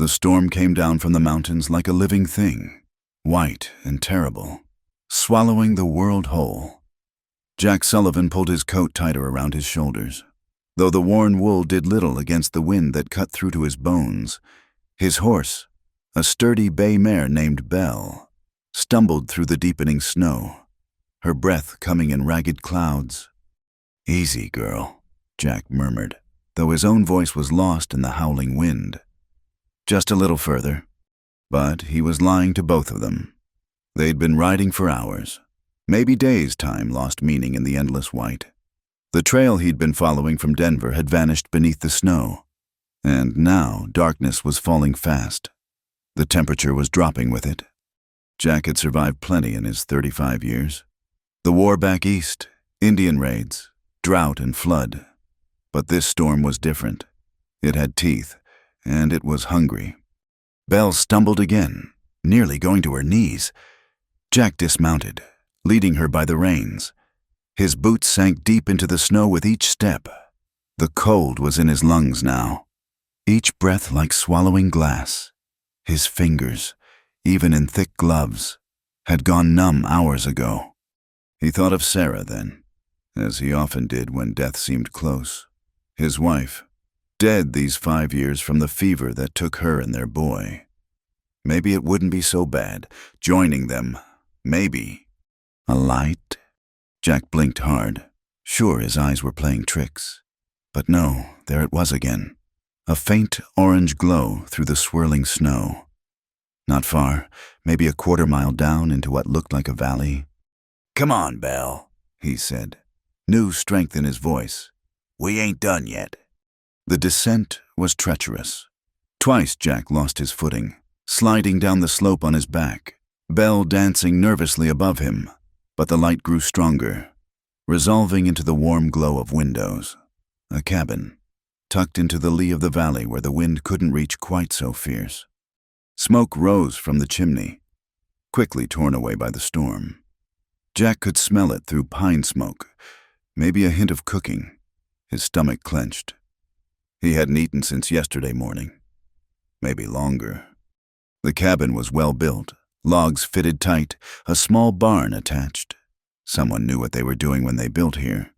The storm came down from the mountains like a living thing, white and terrible, swallowing the world whole. Jack Sullivan pulled his coat tighter around his shoulders. Though the worn wool did little against the wind that cut through to his bones, his horse, a sturdy bay mare named Belle, stumbled through the deepening snow, her breath coming in ragged clouds. "Easy, girl," Jack murmured, though his own voice was lost in the howling wind. Just a little further. But he was lying to both of them. They'd been riding for hours. Maybe days' time lost meaning in the endless white. The trail he'd been following from Denver had vanished beneath the snow, and now darkness was falling fast. The temperature was dropping with it. Jack had survived plenty in his 35 years. The war back east, Indian raids, drought and flood. But this storm was different. It had teeth, and it was hungry. Belle stumbled again, nearly going to her knees. Jack dismounted, leading her by the reins. His boots sank deep into the snow with each step. The cold was in his lungs now, each breath like swallowing glass. His fingers, even in thick gloves, had gone numb hours ago. He thought of Sarah then, as he often did when death seemed close. His wife, dead these 5 years from the fever that took her and their boy. Maybe it wouldn't be so bad, joining them. Maybe. A light? Jack blinked hard, sure his eyes were playing tricks. But no, there it was again. A faint orange glow through the swirling snow. Not far, maybe a quarter-mile down into what looked like a valley. "Come on, Belle," he said, new strength in his voice. "We ain't done yet." The descent was treacherous. Twice Jack lost his footing, sliding down the slope on his back, Belle dancing nervously above him. But the light grew stronger, resolving into the warm glow of windows. A cabin, tucked into the lee of the valley where the wind couldn't reach quite so fierce. Smoke rose from the chimney, quickly torn away by the storm. Jack could smell it through pine smoke, maybe a hint of cooking. His stomach clenched. He hadn't eaten since yesterday morning, maybe longer. The cabin was well built. Logs fitted tight, a small barn attached. Someone knew what they were doing when they built here.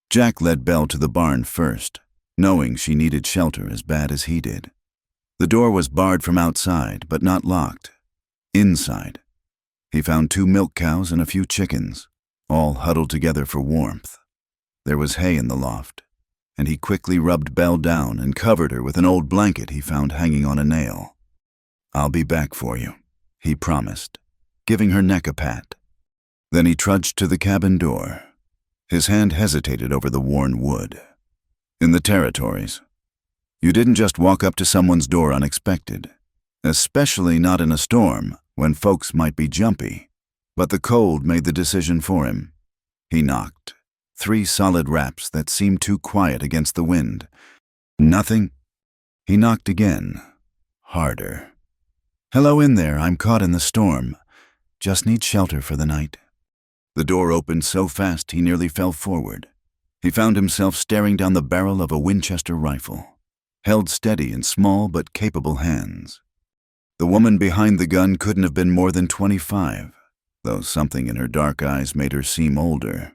Jack led Belle to the barn first, knowing she needed shelter as bad as he did. The door was barred from outside, but not locked. Inside, he found 2 milk cows and a few chickens, all huddled together for warmth. There was hay in the loft, and he quickly rubbed Belle down and covered her with an old blanket he found hanging on a nail. "I'll be back for you," he promised, giving her neck a pat. Then he trudged to the cabin door. His hand hesitated over the worn wood. In the territories, you didn't just walk up to someone's door unexpected, especially not in a storm when folks might be jumpy. But the cold made the decision for him. He knocked, 3 solid raps that seemed too quiet against the wind. Nothing. He knocked again, harder. "Hello in there, I'm caught in the storm. Just need shelter for the night." The door opened so fast he nearly fell forward. He found himself staring down the barrel of a Winchester rifle, held steady in small but capable hands. The woman behind the gun couldn't have been more than 25, though something in her dark eyes made her seem older.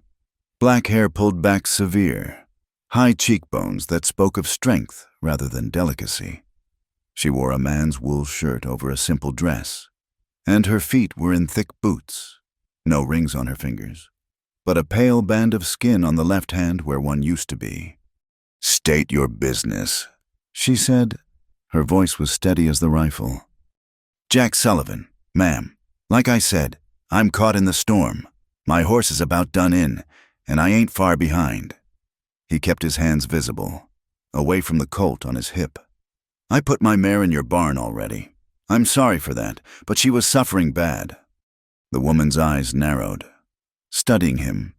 Black hair pulled back severe, high cheekbones that spoke of strength rather than delicacy. She wore a man's wool shirt over a simple dress, and her feet were in thick boots. No rings on her fingers, but a pale band of skin on the left hand where one used to be. "State your business," she said. Her voice was steady as the rifle. "Jack Sullivan, ma'am. Like I said, I'm caught in the storm. My horse is about done in, and I ain't far behind." He kept his hands visible, away from the colt on his hip. "I put my mare in your barn already. I'm sorry for that, but she was suffering bad." The woman's eyes narrowed, studying him,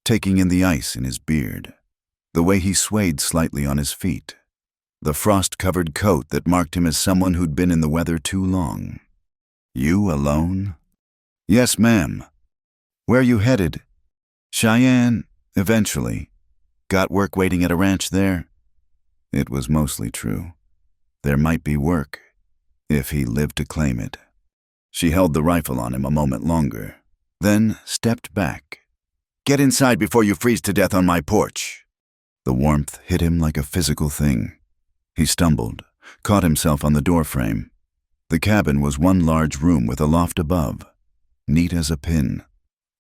taking in the ice in his beard, the way he swayed slightly on his feet, the frost-covered coat that marked him as someone who'd been in the weather too long. "You alone?" "Yes, ma'am." "Where you headed?" "Cheyenne, eventually. Got work waiting at a ranch there?" It was mostly true. There might be work, if he lived to claim it. She held the rifle on him a moment longer, then stepped back. "Get inside before you freeze to death on my porch." The warmth hit him like a physical thing. He stumbled, caught himself on the doorframe. The cabin was one large room with a loft above, neat as a pin.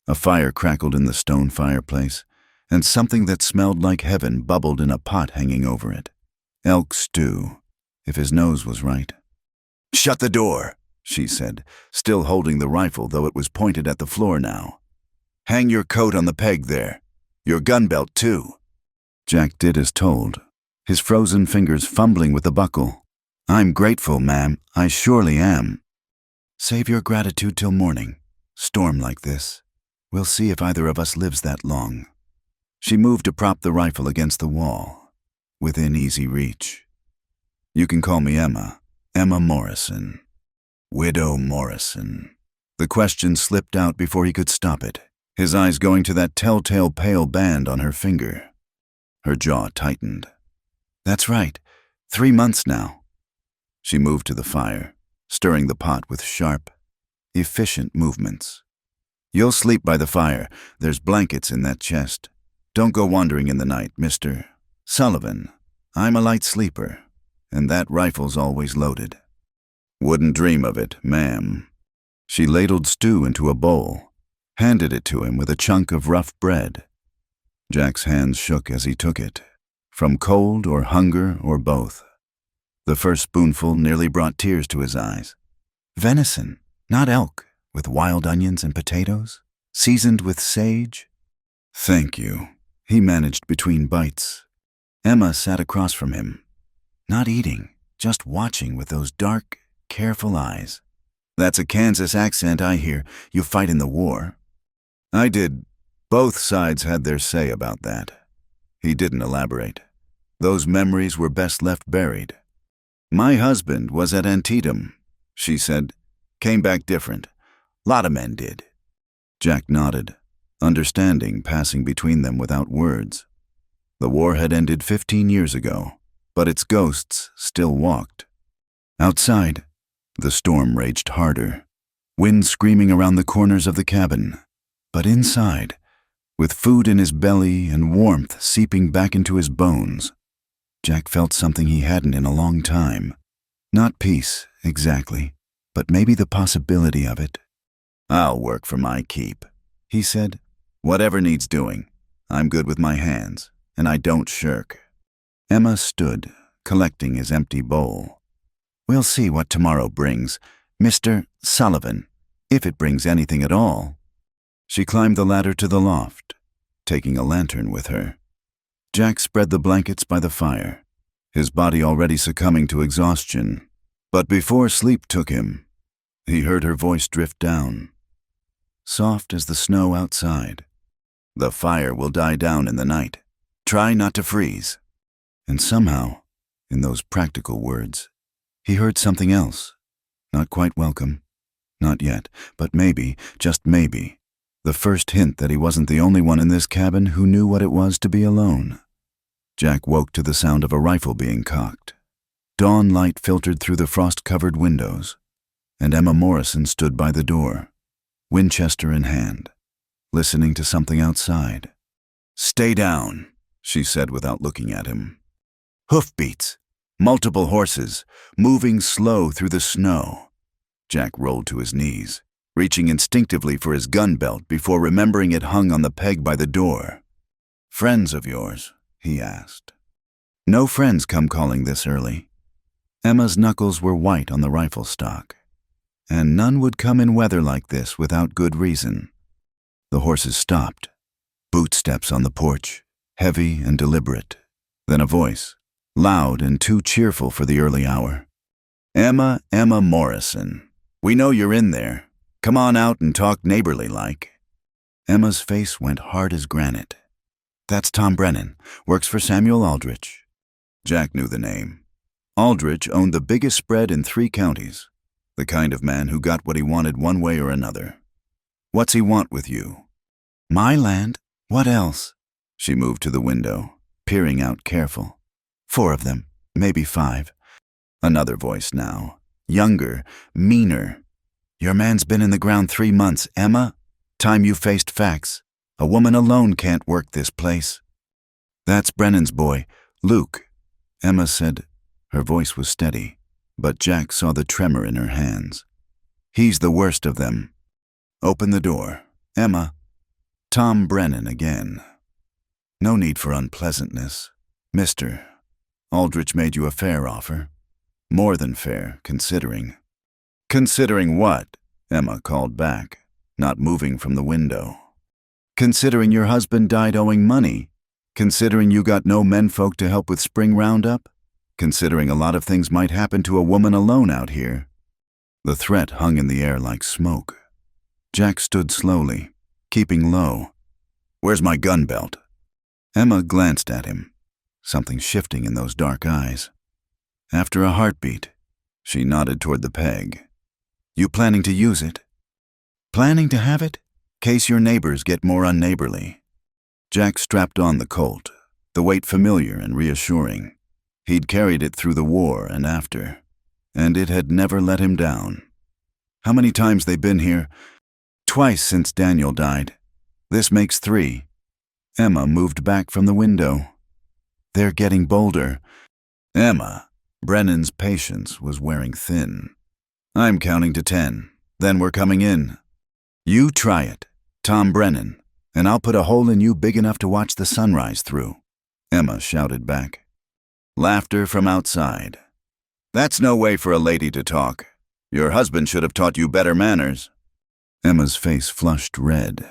A fire crackled in the stone fireplace, and something that smelled like heaven bubbled in a pot hanging over it. Elk stew, if his nose was right. "Shut the door," she said, still holding the rifle, though it was pointed at the floor now. "Hang your coat on the peg there. Your gun belt, too." Jack did as told, his frozen fingers fumbling with the buckle. "I'm grateful, ma'am. I surely am." "Save your gratitude till morning. Storm like this. We'll see if either of us lives that long." She moved to prop the rifle against the wall, within easy reach. "You can call me Emma. Emma Morrison." Widow Morrison. The question slipped out before he could stop it, his eyes going to that telltale pale band on her finger. Her jaw tightened. "That's right. 3 months now." She moved to the fire, stirring the pot with sharp, efficient movements. "You'll sleep by the fire. There's blankets in that chest. Don't go wandering in the night, Mr. Sullivan. I'm a light sleeper, and that rifle's always loaded." "Wouldn't dream of it, ma'am." She ladled stew into a bowl, handed it to him with a chunk of rough bread. Jack's hands shook as he took it, from cold or hunger or both. The first spoonful nearly brought tears to his eyes. "Venison, not elk, with wild onions and potatoes, seasoned with sage." "Thank you," he managed between bites. Emma sat across from him, not eating, just watching with those dark, careful eyes. "That's a Kansas accent, I hear. You fight in the war." "I did. Both sides had their say about that." He didn't elaborate. Those memories were best left buried. "My husband was at Antietam," she said. "Came back different. Lot of men did." Jack nodded, understanding passing between them without words. The war had ended 15 years ago, but its ghosts still walked. Outside, the storm raged harder, wind screaming around the corners of the cabin. But inside, with food in his belly and warmth seeping back into his bones, Jack felt something he hadn't in a long time. Not peace, exactly, but maybe the possibility of it. "I'll work for my keep," he said. "Whatever needs doing. I'm good with my hands, and I don't shirk." Emma stood, collecting his empty bowl. "We'll see what tomorrow brings, Mr. Sullivan, if it brings anything at all." She climbed the ladder to the loft, taking a lantern with her. Jack spread the blankets by the fire, his body already succumbing to exhaustion. But before sleep took him, he heard her voice drift down, soft as the snow outside. "The fire will die down in the night. Try not to freeze." And somehow, in those practical words, he heard something else, not quite welcome. Not yet, but maybe, just maybe, the first hint that he wasn't the only one in this cabin who knew what it was to be alone. Jack woke to the sound of a rifle being cocked. Dawn light filtered through the frost-covered windows, and Emma Morrison stood by the door, Winchester in hand, listening to something outside. "Stay down," she said without looking at him. "Hoofbeats, multiple horses, moving slow through the snow." Jack rolled to his knees, reaching instinctively for his gun belt before remembering it hung on the peg by the door. "Friends of yours?" he asked. "No friends come calling this early." Emma's knuckles were white on the rifle stock, and none would come in weather like this without good reason. The horses stopped, bootsteps on the porch, heavy and deliberate. Then a voice, loud and too cheerful for the early hour. "Emma Morrison. We know you're in there. Come on out and talk neighborly-like." Emma's face went hard as granite. "That's Tom Brennan, works for Samuel Aldrich." Jack knew the name. Aldrich owned the biggest spread in 3 counties, the kind of man who got what he wanted one way or another. "What's he want with you?" "My land. What else?" She moved to the window, peering out careful. 4 of them, maybe 5. Another voice now, Younger, meaner. Your man's been in the ground 3 months, Emma. Time you faced facts. A woman alone can't work this place. That's Brennan's boy, Luke, Emma said. Her voice was steady, but Jack saw the tremor in her hands. He's the worst of them. Open the door, Emma. Tom Brennan again. No need for unpleasantness. Mister, Aldrich made you a fair offer. More than fair, considering. Considering what? Emma called back, not moving from the window. Considering your husband died owing money. Considering you got no menfolk to help with spring roundup. Considering a lot of things might happen to a woman alone out here. The threat hung in the air like smoke. Jack stood slowly, keeping low. Where's my gun belt? Emma glanced at him, something shifting in those dark eyes. After a heartbeat, she nodded toward the peg. You planning to use it? Planning to have it? Case your neighbors get more unneighborly. Jack strapped on the Colt, the weight familiar and reassuring. He'd carried it through the war and after, and it had never let him down. How many times they been here? Twice since Daniel died. This makes 3. Emma moved back from the window. They're getting bolder. Emma, Brennan's patience was wearing thin. I'm counting to 10. Then we're coming in. You try it, Tom Brennan, and I'll put a hole in you big enough to watch the sunrise through, Emma shouted back. Laughter from outside. That's no way for a lady to talk. Your husband should have taught you better manners. Emma's face flushed red.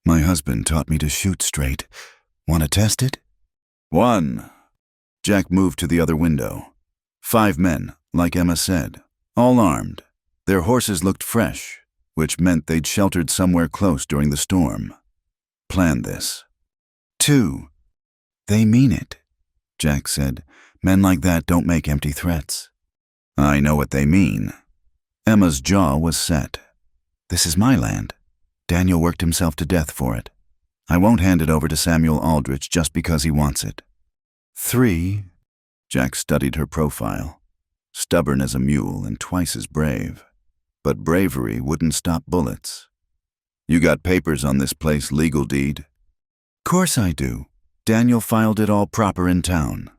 My husband taught me to shoot straight. Want to test it? 1. Jack moved to the other window. 5 men, like Emma said, all armed. Their horses looked fresh, which meant they'd sheltered somewhere close during the storm. Plan this. 2. They mean it, Jack said. Men like that don't make empty threats. I know what they mean. Emma's jaw was set. This is my land. Daniel worked himself to death for it. I won't hand it over to Samuel Aldrich just because he wants it. 3. Jack studied her profile. Stubborn as a mule and twice as brave. But bravery wouldn't stop bullets. You got papers on this place, legal deed? Course I do. Daniel filed it all proper in town.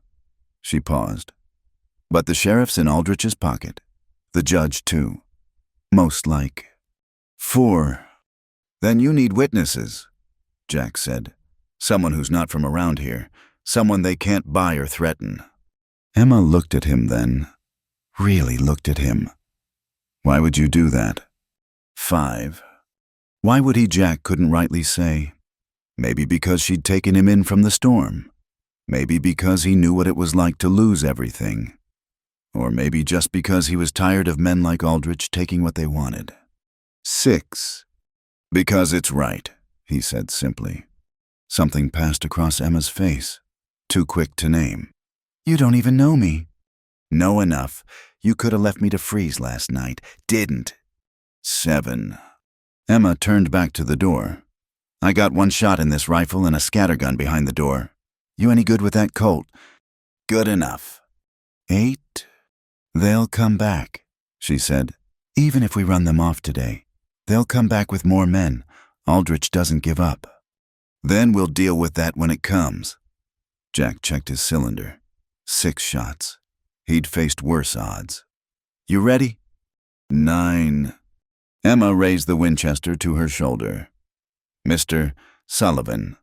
She paused. But the sheriff's in Aldrich's pocket. The judge, too. Most like. 4. Then you need witnesses, Jack said. Someone who's not from around here. Someone they can't buy or threaten. Emma looked at him then. Really looked at him. Why would you do that? 5. Why would he? Jack couldn't rightly say. Maybe because she'd taken him in from the storm. Maybe because he knew what it was like to lose everything. Or maybe just because he was tired of men like Aldrich taking what they wanted. 6. Because it's right, he said simply. Something passed across Emma's face, too quick to name. You don't even know me. Know enough. You could have left me to freeze last night. Didn't. 7. Emma turned back to the door. I got 1 shot in this rifle and a scattergun behind the door. You any good with that Colt? Good enough. 8. They'll come back, she said. Even if we run them off today, they'll come back with more men. Aldrich doesn't give up. Then we'll deal with that when it comes. Jack checked his cylinder. 6 shots. He'd faced worse odds. You ready? 9. Emma raised the Winchester to her shoulder. Mr. Sullivan,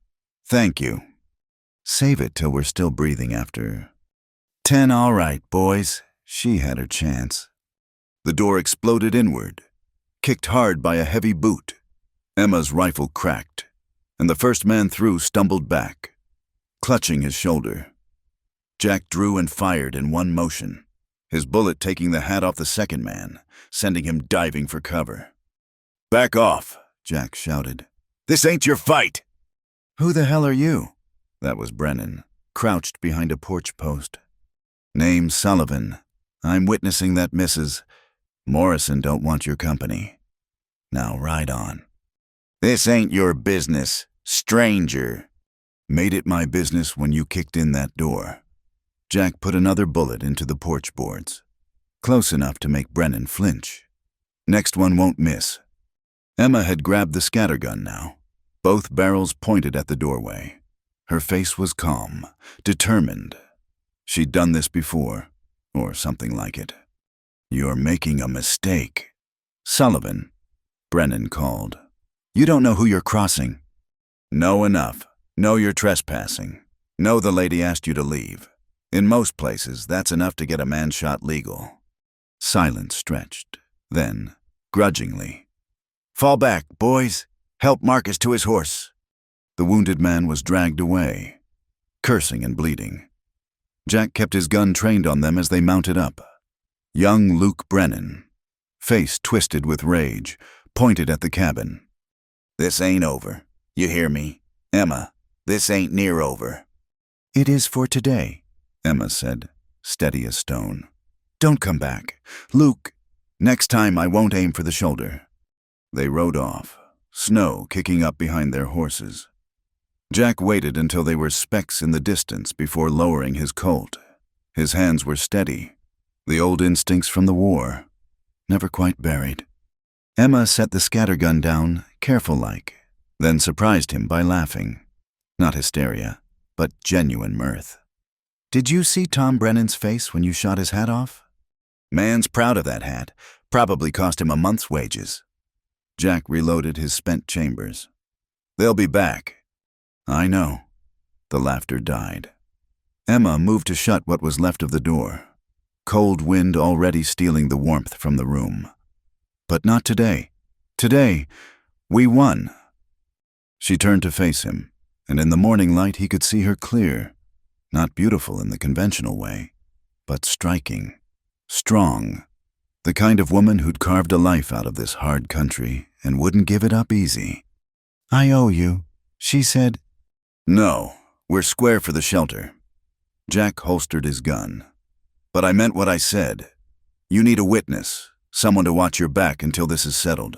thank you. Save it till we're still breathing after. 10, all right, boys. She had her chance. The door exploded inward, kicked hard by a heavy boot. Emma's rifle cracked, and the first man through stumbled back, clutching his shoulder. Jack drew and fired in one motion, his bullet taking the hat off the second man, sending him diving for cover. Back off, Jack shouted. This ain't your fight! Who the hell are you? That was Brennan, crouched behind a porch post. Name Sullivan. I'm witnessing that Mrs. Morrison don't want your company. Now ride on. This ain't your business, stranger. Made it my business when you kicked in that door. Jack put another bullet into the porch boards. close enough to make Brennan flinch. Next one won't miss. Emma had grabbed the scattergun now, both barrels pointed at the doorway. Her face was calm, determined. She'd done this before, or something like it. "You're making a mistake." "Sullivan," Brennan called. "You don't know who you're crossing." "Know enough. Know you're trespassing. Know the lady asked you to leave. In most places, that's enough to get a man shot legal." Silence stretched. Then, grudgingly, "Fall back, boys. Help Marcus to his horse." The wounded man was dragged away, cursing and bleeding. Jack kept his gun trained on them as they mounted up. Young Luke Brennan, face twisted with rage, pointed at the cabin. "This ain't over. You hear me? Emma, this ain't near over." "It is for today," Emma said, steady as stone. "Don't come back. Luke, next time I won't aim for the shoulder." They rode off, snow kicking up behind their horses. Jack waited until they were specks in the distance before lowering his Colt. His hands were steady, the old instincts from the war, never quite buried. Emma set the scattergun down, careful-like, then surprised him by laughing. Not hysteria, but genuine mirth. "Did you see Tom Brennan's face when you shot his hat off?" "Man's proud of that hat. Probably cost him a month's wages." Jack reloaded his spent chambers. "They'll be back." "I know." The laughter died. Emma moved to shut what was left of the door, cold wind already stealing the warmth from the room. "But not today. Today, we won." She turned to face him, and in the morning light he could see her clear, not beautiful in the conventional way, but striking, strong, the kind of woman who'd carved a life out of this hard country and wouldn't give it up easy. "I owe you," she said. "No, we're square for the shelter." Jack holstered his gun. "But I meant what I said. You need a witness, someone to watch your back until this is settled."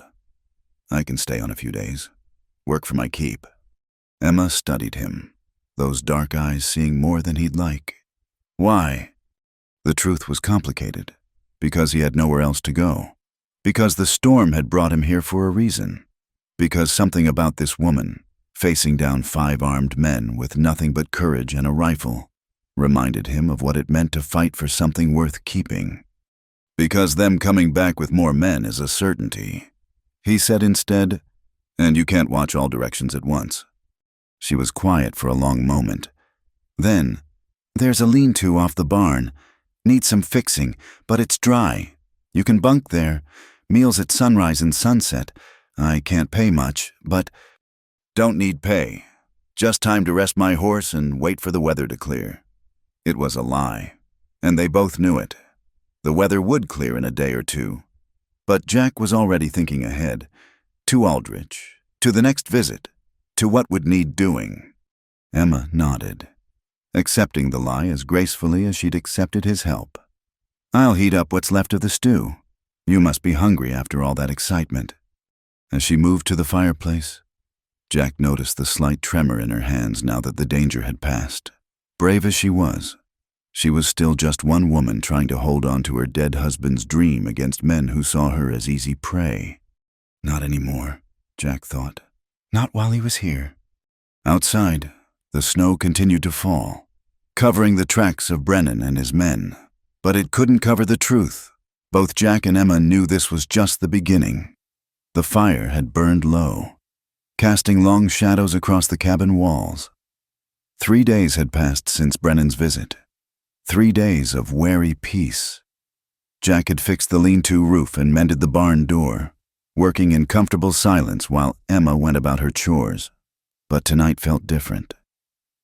"I can stay on a few days. Work for my keep." Emma studied him, those dark eyes seeing more than he'd like. Why? The truth was complicated, because he had nowhere else to go, because the storm had brought him here for a reason, because something about this woman, facing down 5 armed men with nothing but courage and a rifle, reminded him of what it meant to fight for something worth keeping. "Because them coming back with more men is a certainty," he said instead, "and you can't watch all directions at once." She was quiet for a long moment. Then, "There's a lean-to off the barn. Needs some fixing, but it's dry. You can bunk there. Meals at sunrise and sunset. I can't pay much, but—" "Don't need pay. Just time to rest my horse and wait for the weather to clear." It was a lie, and they both knew it. The weather would clear in a day or two. But Jack was already thinking ahead, to Aldrich, to the next visit, to what would need doing. Emma nodded, accepting the lie as gracefully as she'd accepted his help. "I'll heat up what's left of the stew. You must be hungry after all that excitement." As she moved to the fireplace, Jack noticed the slight tremor in her hands now that the danger had passed. Brave as she was still just one woman trying to hold on to her dead husband's dream against men who saw her as easy prey. Not anymore, Jack thought. Not while he was here. Outside, the snow continued to fall, covering the tracks of Brennan and his men. But it couldn't cover the truth. Both Jack and Emma knew this was just the beginning. The fire had burned low, casting long shadows across the cabin walls. 3 days had passed since Brennan's visit. 3 days of wary peace. Jack had fixed the lean-to roof and mended the barn door, working in comfortable silence while Emma went about her chores. But tonight felt different.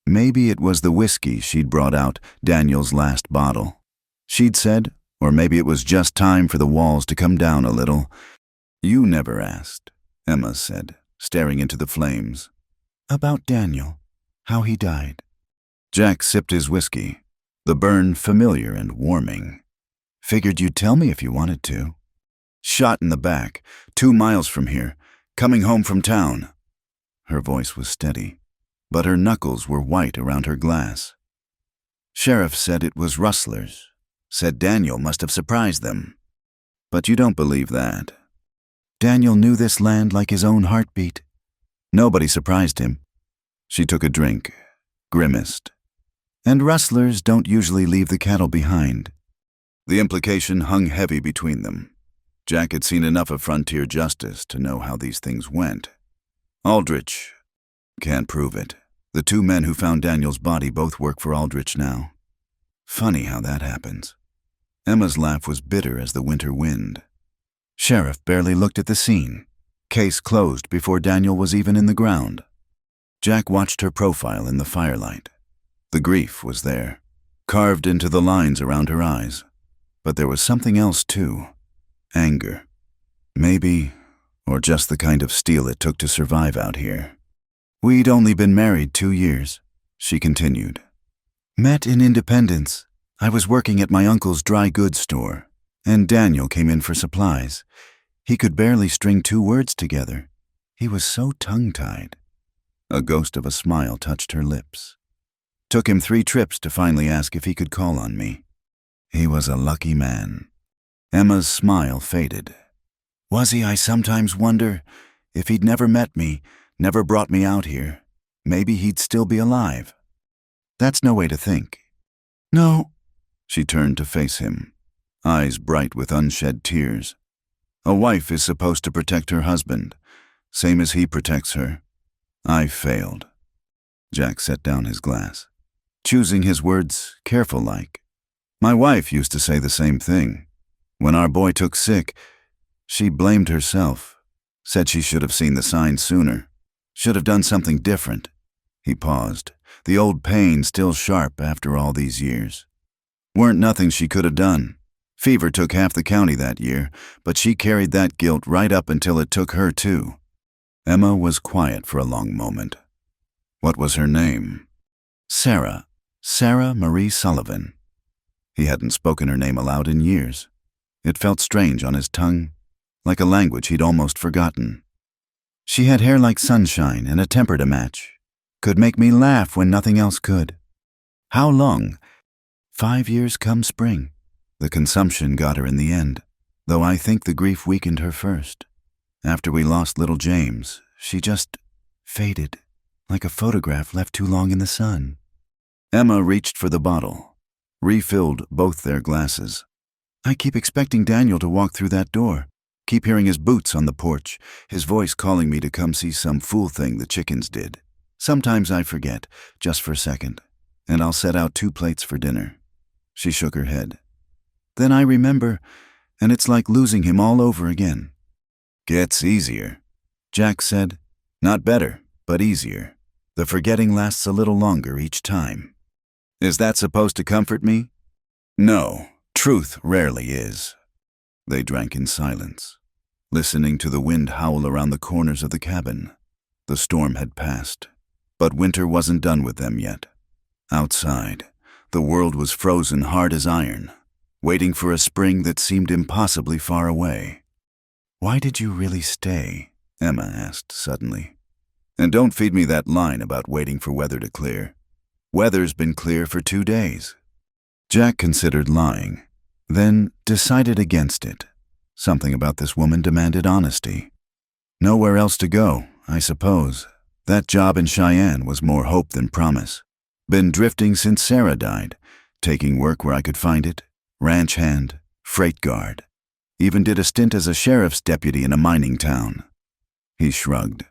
Maybe it was the whiskey she'd brought out, Daniel's last bottle. She'd said, or maybe it was just time for the walls to come down a little. "You never asked," Emma said, staring into the flames. "About Daniel, how he died." Jack sipped his whiskey, the burn familiar and warming. "Figured you'd tell me if you wanted to." "Shot in the back, 2 miles from here, coming home from town." Her voice was steady, but her knuckles were white around her glass. "Sheriff said it was rustlers. Said Daniel must have surprised them. But you don't believe that. Daniel knew this land like his own heartbeat. Nobody surprised him. She took a drink, grimaced. And rustlers don't usually leave the cattle behind. The implication hung heavy between them. Jack had seen enough of frontier justice to know how these things went. Aldrich. Can't prove it. The two men who found Daniel's body both work for Aldrich now. Funny how that happens. Emma's laugh was bitter as the winter wind. Sheriff barely looked at the scene. Case closed before Daniel was even in the ground. Jack watched her profile in the firelight. The grief was there, carved into the lines around her eyes. But there was something else too. Anger. Maybe, or just the kind of steel it took to survive out here. We'd only been married 2 years, she continued. Met in Independence. I was working at my uncle's dry goods store, and Daniel came in for supplies. He could barely string 2 words together. He was so tongue-tied. A ghost of a smile touched her lips. Took him 3 trips to finally ask if he could call on me. He was a lucky man. Emma's smile faded. Was he? I sometimes wonder if he'd never met me, never brought me out here. Maybe he'd still be alive. That's no way to think. No. She turned to face him, eyes bright with unshed tears. A wife is supposed to protect her husband, same as he protects her. I failed. Jack set down his glass, choosing his words careful-like. My wife used to say the same thing. When our boy took sick, she blamed herself, said she should have seen the signs sooner, should have done something different. He paused, the old pain still sharp after all these years. Weren't nothing she could have done. Fever took half the county that year, but she carried that guilt right up until it took her too. Emma was quiet for a long moment. What was her name? Sarah Marie Sullivan. He hadn't spoken her name aloud in years. It felt strange on his tongue, like a language he'd almost forgotten. She had hair like sunshine and a temper to match. Could make me laugh when nothing else could. How long? 5 years come spring. The consumption got her in the end, though I think the grief weakened her first. After we lost little James, she just faded, like a photograph left too long in the sun. Emma reached for the bottle, refilled both their glasses. I keep expecting Daniel to walk through that door, keep hearing his boots on the porch, his voice calling me to come see some fool thing the chickens did. Sometimes I forget, just for a second, and I'll set out 2 plates for dinner. She shook her head. Then I remember, and it's like losing him all over again. Gets easier, Jack said. Not better, but easier. The forgetting lasts a little longer each time. Is that supposed to comfort me? No, truth rarely is. They drank in silence, listening to the wind howl around the corners of the cabin. The storm had passed, but winter wasn't done with them yet. Outside, the world was frozen hard as iron, waiting for a spring that seemed impossibly far away. Why did you really stay? Emma asked suddenly. And don't feed me that line about waiting for weather to clear. Weather's been clear for 2 days. Jack considered lying, then decided against it. Something about this woman demanded honesty. Nowhere else to go, I suppose. That job in Cheyenne was more hope than promise. Been drifting since Sarah died, taking work where I could find it, ranch hand, freight guard. Even did a stint as a sheriff's deputy in a mining town. He shrugged.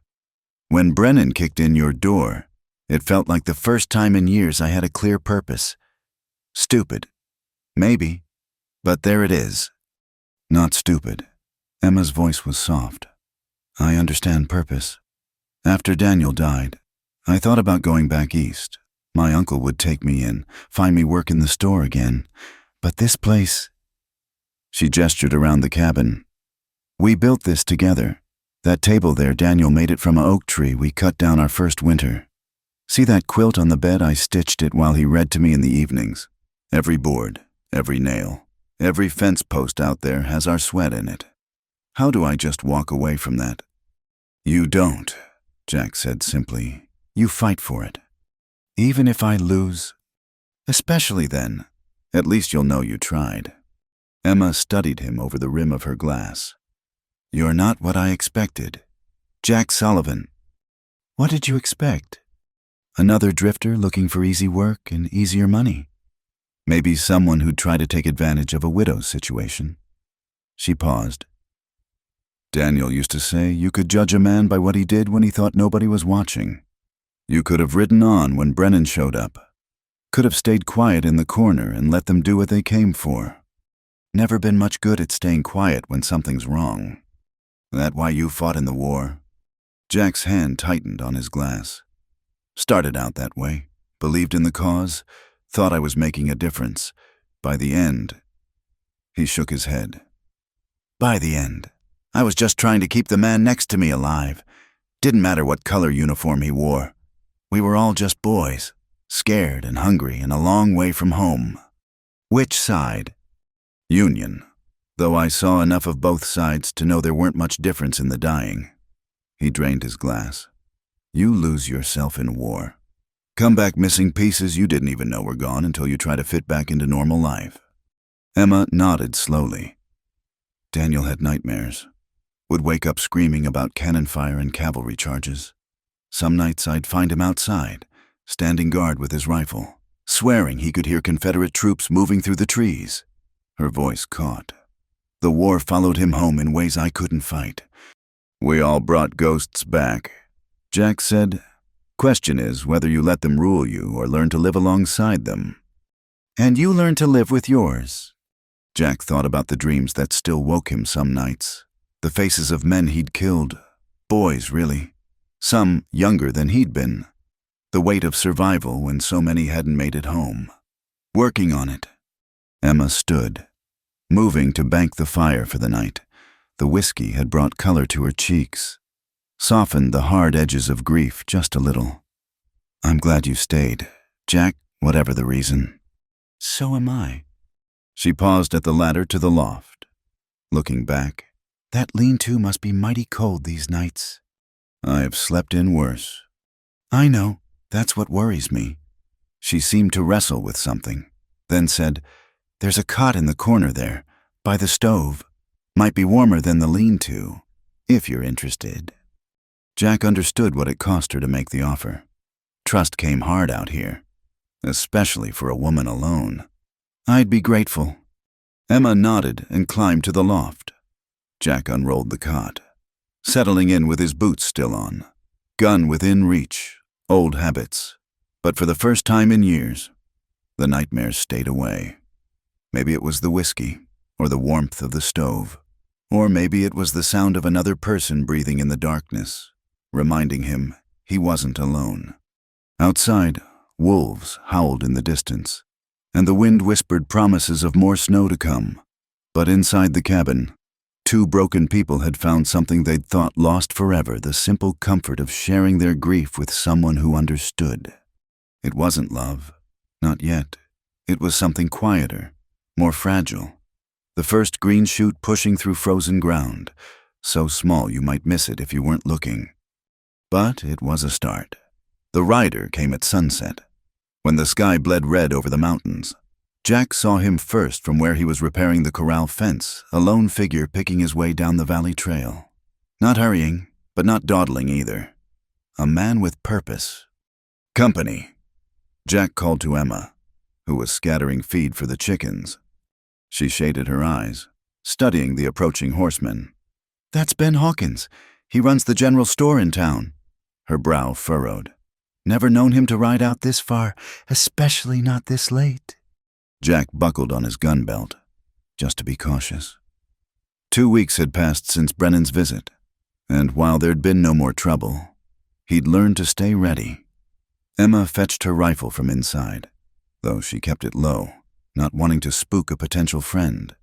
When Brennan kicked in your door, it felt like the first time in years I had a clear purpose. Stupid. Maybe. But there it is. Not stupid. Emma's voice was soft. I understand purpose. After Daniel died, I thought about going back east. My uncle would take me in, find me work in the store again. But this place... She gestured around the cabin. We built this together. That table there, Daniel made it from an oak tree we cut down our first winter. See that quilt on the bed? I stitched it while he read to me in the evenings. Every board, every nail, every fence post out there has our sweat in it. How do I just walk away from that? You don't, Jack said simply. You fight for it. Even if I lose? Especially then. At least you'll know you tried. Emma studied him over the rim of her glass. You're not what I expected. Jack Sullivan. What did you expect? Another drifter looking for easy work and easier money. Maybe someone who'd try to take advantage of a widow's situation. She paused. Daniel used to say you could judge a man by what he did when he thought nobody was watching. You could have ridden on when Brennan showed up. Could have stayed quiet in the corner and let them do what they came for. Never been much good at staying quiet when something's wrong. That why you fought in the war? Jack's hand tightened on his glass. Started out that way, believed in the cause, thought I was making a difference. By the end, he shook his head. By the end, I was just trying to keep the man next to me alive. Didn't matter what color uniform he wore. We were all just boys, scared and hungry and a long way from home. Which side? Union, though I saw enough of both sides to know there weren't much difference in the dying. He drained his glass. You lose yourself in war. Come back missing pieces you didn't even know were gone until you try to fit back into normal life. Emma nodded slowly. Daniel had nightmares. Would wake up screaming about cannon fire and cavalry charges. Some nights I'd find him outside, standing guard with his rifle, swearing he could hear Confederate troops moving through the trees. Her voice caught. The war followed him home in ways I couldn't fight. We all brought ghosts back. Jack said, question is whether you let them rule you or learn to live alongside them. And you learn to live with yours. Jack thought about the dreams that still woke him some nights. The faces of men he'd killed. Boys, really. Some younger than he'd been. The weight of survival when so many hadn't made it home. Working on it. Emma stood, moving to bank the fire for the night. The whiskey had brought color to her cheeks, softened the hard edges of grief just a little. I'm glad you stayed, Jack, whatever the reason. So am I. She paused at the ladder to the loft. Looking back, that lean-to must be mighty cold these nights. I have slept in worse. I know, that's what worries me. She seemed to wrestle with something, then said, There's a cot in the corner there, by the stove. Might be warmer than the lean-to, if you're interested. Jack understood what it cost her to make the offer. Trust came hard out here, especially for a woman alone. I'd be grateful. Emma nodded and climbed to the loft. Jack unrolled the cot, settling in with his boots still on. Gun within reach, old habits. But for the first time in years, the nightmares stayed away. Maybe it was the whiskey, or the warmth of the stove. Or maybe it was the sound of another person breathing in the darkness, reminding him he wasn't alone. Outside, wolves howled in the distance, and the wind whispered promises of more snow to come. But inside the cabin, two broken people had found something they'd thought lost forever, the simple comfort of sharing their grief with someone who understood. It wasn't love, not yet. It was something quieter, more fragile. The first green shoot pushing through frozen ground, so small you might miss it if you weren't looking. But it was a start. The rider came at sunset. When the sky bled red over the mountains, Jack saw him first from where he was repairing the corral fence, a lone figure picking his way down the valley trail. Not hurrying, but not dawdling either. A man with purpose. Company. Jack called to Emma, who was scattering feed for the chickens. She shaded her eyes, studying the approaching horseman. That's Ben Hawkins. He runs the general store in town. Her brow furrowed. Never known him to ride out this far, especially not this late. Jack buckled on his gun belt, just to be cautious. 2 weeks had passed since Brennan's visit, and while there'd been no more trouble, he'd learned to stay ready. Emma fetched her rifle from inside, though she kept it low, not wanting to spook a potential friend.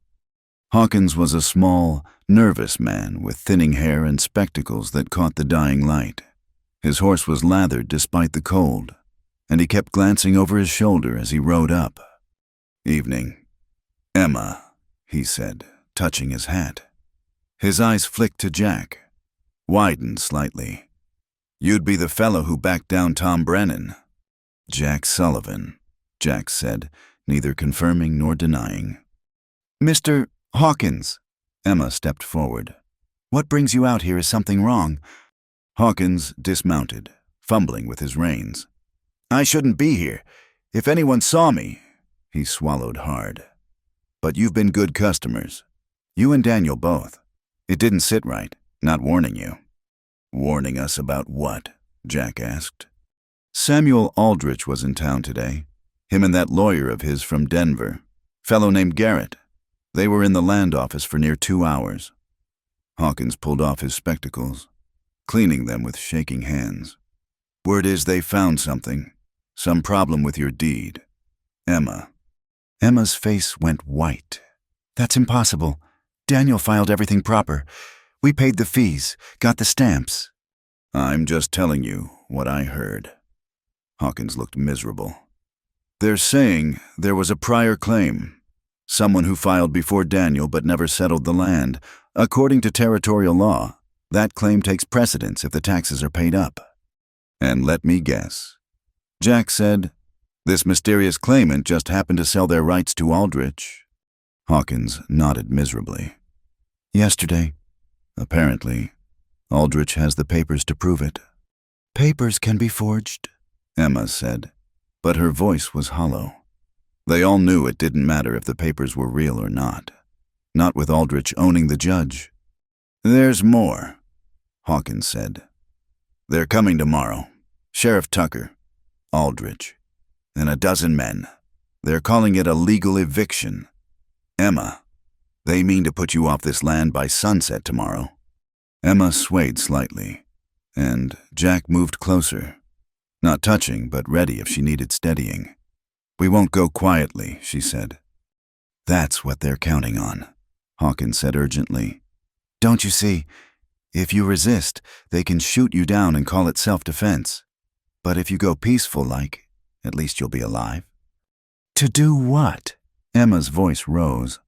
Hawkins was a small, nervous man with thinning hair and spectacles that caught the dying light. His horse was lathered despite the cold, and he kept glancing over his shoulder as he rode up. Evening. Emma, he said, touching his hat. His eyes flicked to Jack, widened slightly. You'd be the fellow who backed down Tom Brennan. Jack Sullivan, Jack said, neither confirming nor denying. "Mr. Hawkins," Emma stepped forward. "What brings you out here? Is something wrong?" Hawkins dismounted, fumbling with his reins. "I shouldn't be here. If anyone saw me—" He swallowed hard. "But you've been good customers. You and Daniel both. It didn't sit right, not warning you." "Warning us about what?" Jack asked. "Samuel Aldrich was in town today. Him and that lawyer of his from Denver, fellow named Garrett. They were in the land office for near 2 hours. Hawkins pulled off his spectacles, cleaning them with shaking hands. "Word is they found something. Some problem with your deed. Emma's face went white. "That's impossible. Daniel filed everything proper. We paid the fees, got the stamps." "I'm just telling you what I heard." Hawkins looked miserable. "They're saying there was a prior claim. Someone who filed before Daniel but never settled the land. According to territorial law, that claim takes precedence if the taxes are paid up. And let me guess." Jack said, "This mysterious claimant just happened to sell their rights to Aldrich." Hawkins nodded miserably. "Yesterday. Apparently, Aldrich has the papers to prove it." "Papers can be forged," Emma said, but her voice was hollow. They all knew it didn't matter if the papers were real or not. Not with Aldrich owning the judge. "There's more," Hawkins said. "They're coming tomorrow. Sheriff Tucker, Aldrich, and a dozen men. They're calling it a legal eviction. Emma, they mean to put you off this land by sunset tomorrow." Emma swayed slightly, and Jack moved closer. Not touching, but ready if she needed steadying. "We won't go quietly," she said. "That's what they're counting on," Hawkins said urgently. "Don't you see? If you resist, they can shoot you down and call it self-defense. But if you go peaceful-like, at least you'll be alive." "To do what?" Emma's voice rose.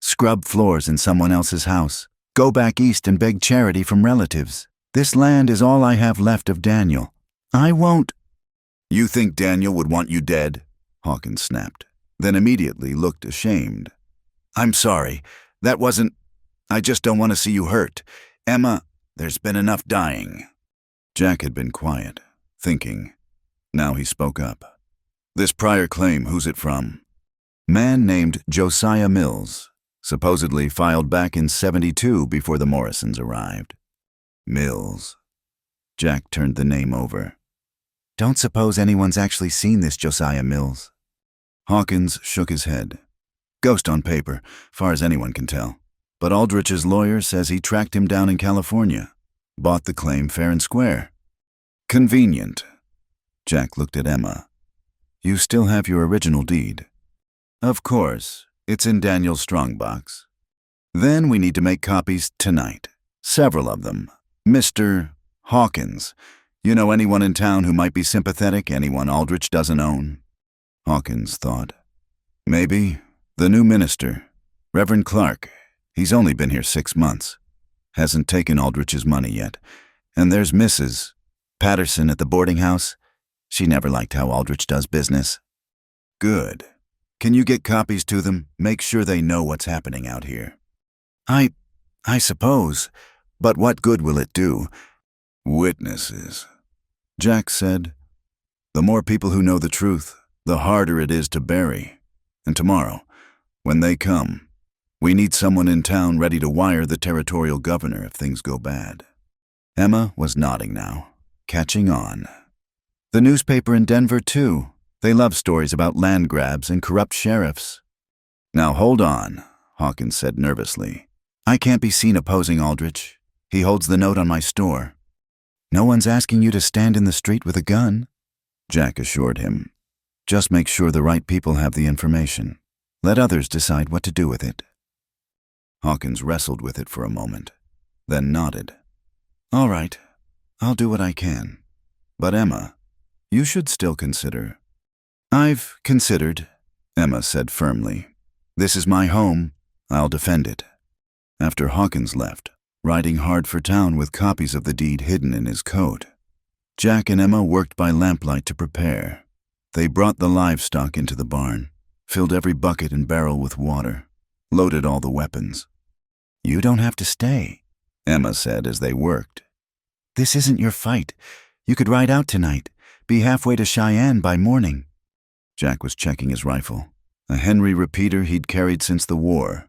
"Scrub floors in someone else's house. Go back east and beg charity from relatives. This land is all I have left of Daniel. I won't—" "You think Daniel would want you dead?" Hawkins snapped, then immediately looked ashamed. "I'm sorry. That wasn't— I just don't want to see you hurt. Emma, there's been enough dying." Jack had been quiet, thinking. Now he spoke up. "This prior claim, who's it from?" "Man named Josiah Mills, supposedly filed back in '72 before the Morrisons arrived." "Mills." Jack turned the name over. "Don't suppose anyone's actually seen this Josiah Mills?" Hawkins shook his head. "Ghost on paper, far as anyone can tell. But Aldrich's lawyer says he tracked him down in California. Bought the claim fair and square." "Convenient." Jack looked at Emma. "You still have your original deed?" "Of course. It's in Daniel's strongbox." "Then we need to make copies tonight. Several of them. Mr. Hawkins, you know anyone in town who might be sympathetic, anyone Aldrich doesn't own?" Hawkins thought. "Maybe. The new minister, Reverend Clark. He's only been here 6 months. Hasn't taken Aldrich's money yet. And there's Mrs. Patterson at the boarding house. She never liked how Aldrich does business." "Good. Can you get copies to them? Make sure they know what's happening out here." I suppose. But what good will it do?" "Witnesses," Jack said. "The more people who know the truth, the harder it is to bury. And tomorrow, when they come, we need someone in town ready to wire the territorial governor if things go bad." Emma was nodding now, catching on. "The newspaper in Denver, too. They love stories about land grabs and corrupt sheriffs." "Now hold on," Hawkins said nervously. "I can't be seen opposing Aldrich. He holds the note on my store." "No one's asking you to stand in the street with a gun," Jack assured him. "Just make sure the right people have the information. Let others decide what to do with it." Hawkins wrestled with it for a moment, then nodded. "All right, I'll do what I can. But Emma, you should still consider." "I've considered," Emma said firmly. "This is my home. I'll defend it." After Hawkins left, riding hard for town with copies of the deed hidden in his coat, Jack and Emma worked by lamplight to prepare. They brought the livestock into the barn, filled every bucket and barrel with water, loaded all the weapons. "You don't have to stay," Emma said as they worked. "This isn't your fight. You could ride out tonight, be halfway to Cheyenne by morning." Jack was checking his rifle, a Henry repeater he'd carried since the war.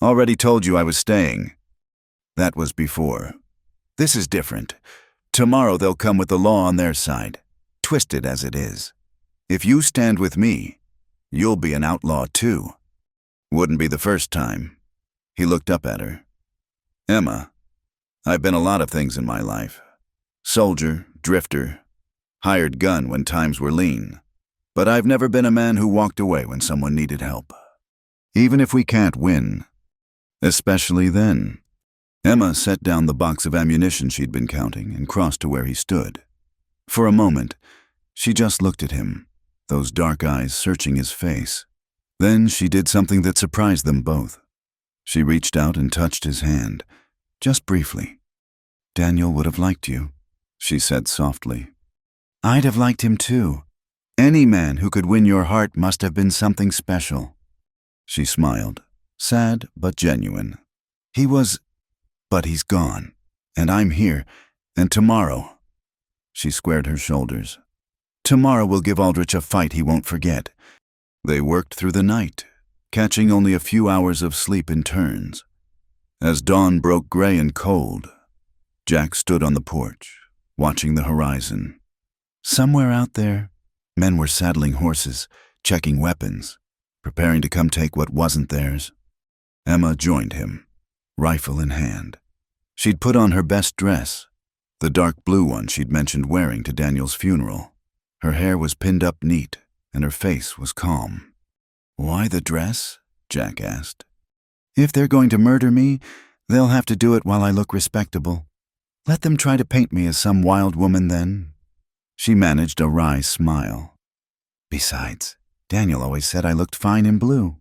"Already told you I was staying." That was before. This is different. Tomorrow they'll come with the law on their side, twisted as it is. If you stand with me, you'll be an outlaw too. Wouldn't be the first time. He looked up at her. "Emma, I've been a lot of things in my life. Soldier, drifter, hired gun when times were lean. But I've never been a man who walked away when someone needed help. Even if we can't win. Especially then." Emma set down the box of ammunition she'd been counting and crossed to where he stood. For a moment, she just looked at him, those dark eyes searching his face. Then she did something that surprised them both. She reached out and touched his hand, just briefly. "Daniel would have liked you," she said softly. "I'd have liked him too. Any man who could win your heart must have been something special." She smiled, sad but genuine. "He was, but he's gone. And I'm here. And tomorrow—" She squared her shoulders. "Tomorrow we'll give Aldrich a fight he won't forget." They worked through the night, catching only a few hours of sleep in turns. As dawn broke gray and cold, Jack stood on the porch, watching the horizon. Somewhere out there, men were saddling horses, checking weapons, preparing to come take what wasn't theirs. Emma joined him, rifle in hand. She'd put on her best dress, the dark blue one she'd mentioned wearing to Daniel's funeral. Her hair was pinned up neat, and her face was calm. "Why the dress?" Jack asked. "If they're going to murder me, they'll have to do it while I look respectable. Let them try to paint me as some wild woman then." She managed a wry smile. "Besides, Daniel always said I looked fine in blue."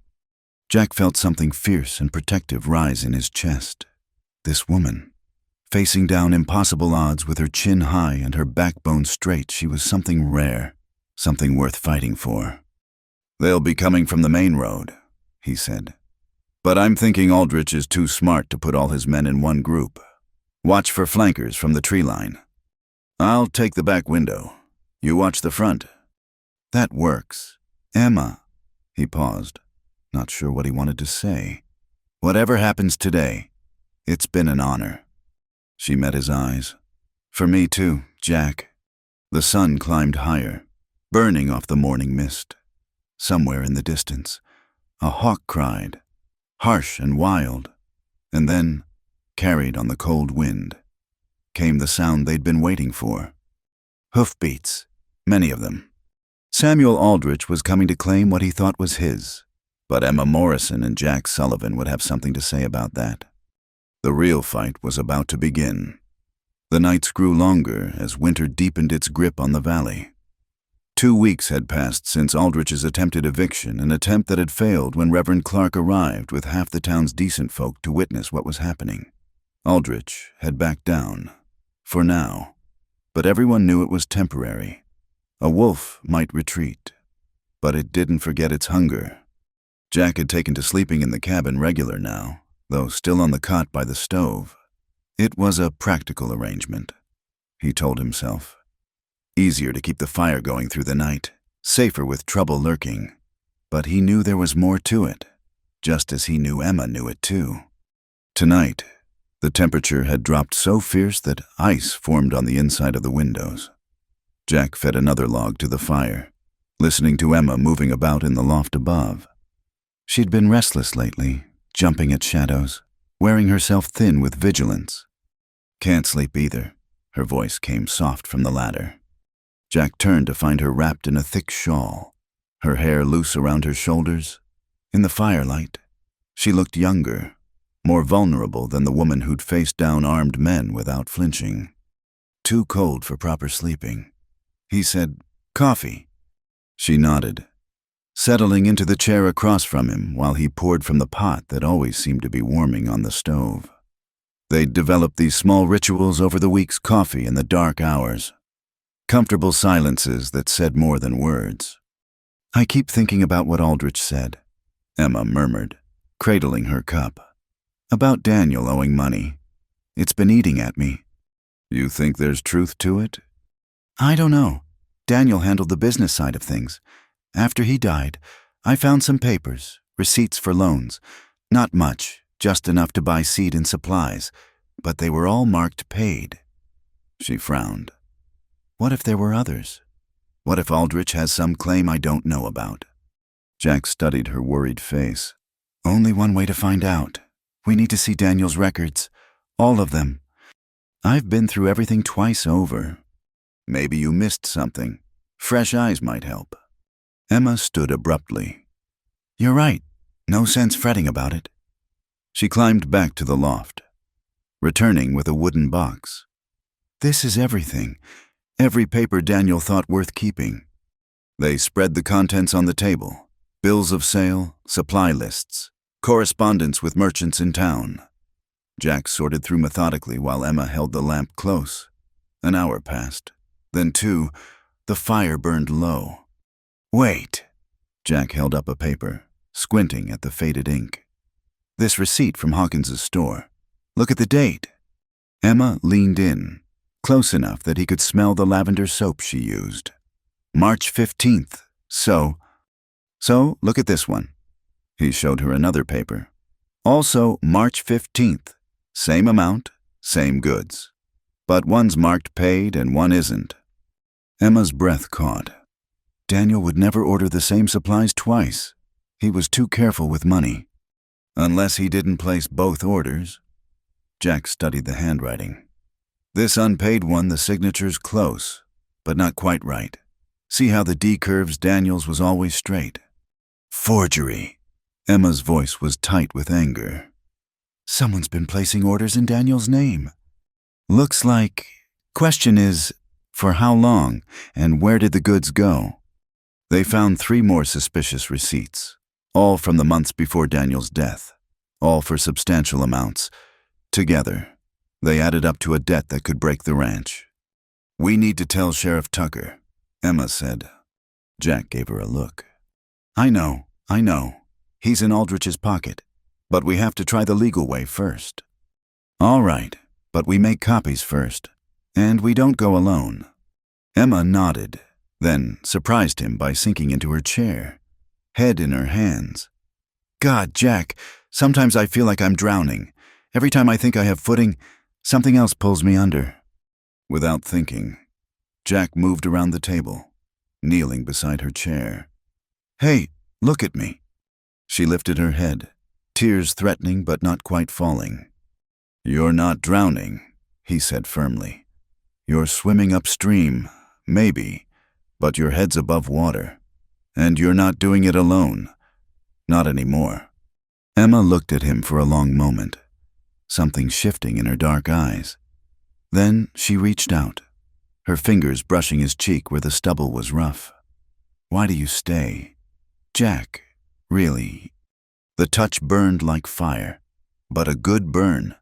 Jack felt something fierce and protective rise in his chest. This woman, facing down impossible odds with her chin high and her backbone straight, she was something rare, something worth fighting for. "They'll be coming from the main road," he said. "But I'm thinking Aldrich is too smart to put all his men in one group. Watch for flankers from the tree line. I'll take the back window. You watch the front." "That works. Emma." He paused, not sure what he wanted to say. "Whatever happens today, it's been an honor." She met his eyes. "For me too, Jack." The sun climbed higher, burning off the morning mist. Somewhere in the distance, a hawk cried, harsh and wild, and then, carried on the cold wind, came the sound they'd been waiting for. Hoofbeats, many of them. Samuel Aldrich was coming to claim what he thought was his, but Emma Morrison and Jack Sullivan would have something to say about that. The real fight was about to begin. The nights grew longer as winter deepened its grip on the valley. 2 weeks had passed since Aldrich's attempted eviction, an attempt that had failed when Reverend Clark arrived with half the town's decent folk to witness what was happening. Aldrich had backed down, for now, but everyone knew it was temporary. A wolf might retreat, but it didn't forget its hunger. Jack had taken to sleeping in the cabin regular now, though still on the cot by the stove. It was a practical arrangement, he told himself. Easier to keep the fire going through the night, safer with trouble lurking. But he knew there was more to it, just as he knew Emma knew it too. Tonight, the temperature had dropped so fierce that ice formed on the inside of the windows. Jack fed another log to the fire, listening to Emma moving about in the loft above. She'd been restless lately, jumping at shadows, wearing herself thin with vigilance. "Can't sleep either," her voice came soft from the ladder. Jack turned to find her wrapped in a thick shawl, her hair loose around her shoulders. In the firelight, she looked younger, more vulnerable than the woman who'd faced down armed men without flinching. "Too cold for proper sleeping." He said, "Coffee?" She nodded, settling into the chair across from him while he poured from the pot that always seemed to be warming on the stove. They'd developed these small rituals over the week's coffee in the dark hours. Comfortable silences that said more than words. I keep thinking about what Aldrich said, Emma murmured, cradling her cup. About Daniel owing money. It's been eating at me. You think there's truth to it? I don't know. Daniel handled the business side of things. After he died, I found some papers, receipts for loans. Not much, just enough to buy seed and supplies, but they were all marked paid. She frowned. What if there were others? What if Aldrich has some claim I don't know about? Jack studied her worried face. Only one way to find out. We need to see Daniel's records. All of them. I've been through everything twice over. Maybe you missed something. Fresh eyes might help. Emma stood abruptly. You're right. No sense fretting about it. She climbed back to the loft, returning with a wooden box. This is everything. Every paper Daniel thought worth keeping. They spread the contents on the table. Bills of sale, supply lists, correspondence with merchants in town. Jack sorted through methodically while Emma held the lamp close. An hour passed. Then 2. The fire burned low. Wait. Jack held up a paper, squinting at the faded ink. This receipt from Hawkins's store. Look at the date. Emma leaned in, close enough that he could smell the lavender soap she used. March 15th. So, look at this one. He showed her another paper. Also March 15th. Same amount, same goods. But one's marked paid and one isn't. Emma's breath caught. Daniel would never order the same supplies twice. He was too careful with money. Unless he didn't place both orders. Jack studied the handwriting. This unpaid one, the signature's close, but not quite right. See how the D curves Daniel's was always straight. Forgery. Emma's voice was tight with anger. Someone's been placing orders in Daniel's name. Looks like. Question is, for how long, and where did the goods go? They found 3 more suspicious receipts, all from the months before Daniel's death, all for substantial amounts. Together, they added up to a debt that could break the ranch. We need to tell Sheriff Tucker, Emma said. Jack gave her a look. I know. He's in Aldrich's pocket. But we have to try the legal way first. All right, but we make copies first. And we don't go alone. Emma nodded, then surprised him by sinking into her chair, head in her hands. God, Jack, sometimes I feel like I'm drowning. Every time I think I have footing, something else pulls me under. Without thinking, Jack moved around the table, kneeling beside her chair. Hey, look at me. She lifted her head, tears threatening but not quite falling. You're not drowning, he said firmly. You're swimming upstream, maybe, but your head's above water. And you're not doing it alone. Not anymore. Emma looked at him for a long moment, something shifting in her dark eyes. Then she reached out, her fingers brushing his cheek where the stubble was rough. Why do you stay? Jack, really? The touch burned like fire, but a good burn,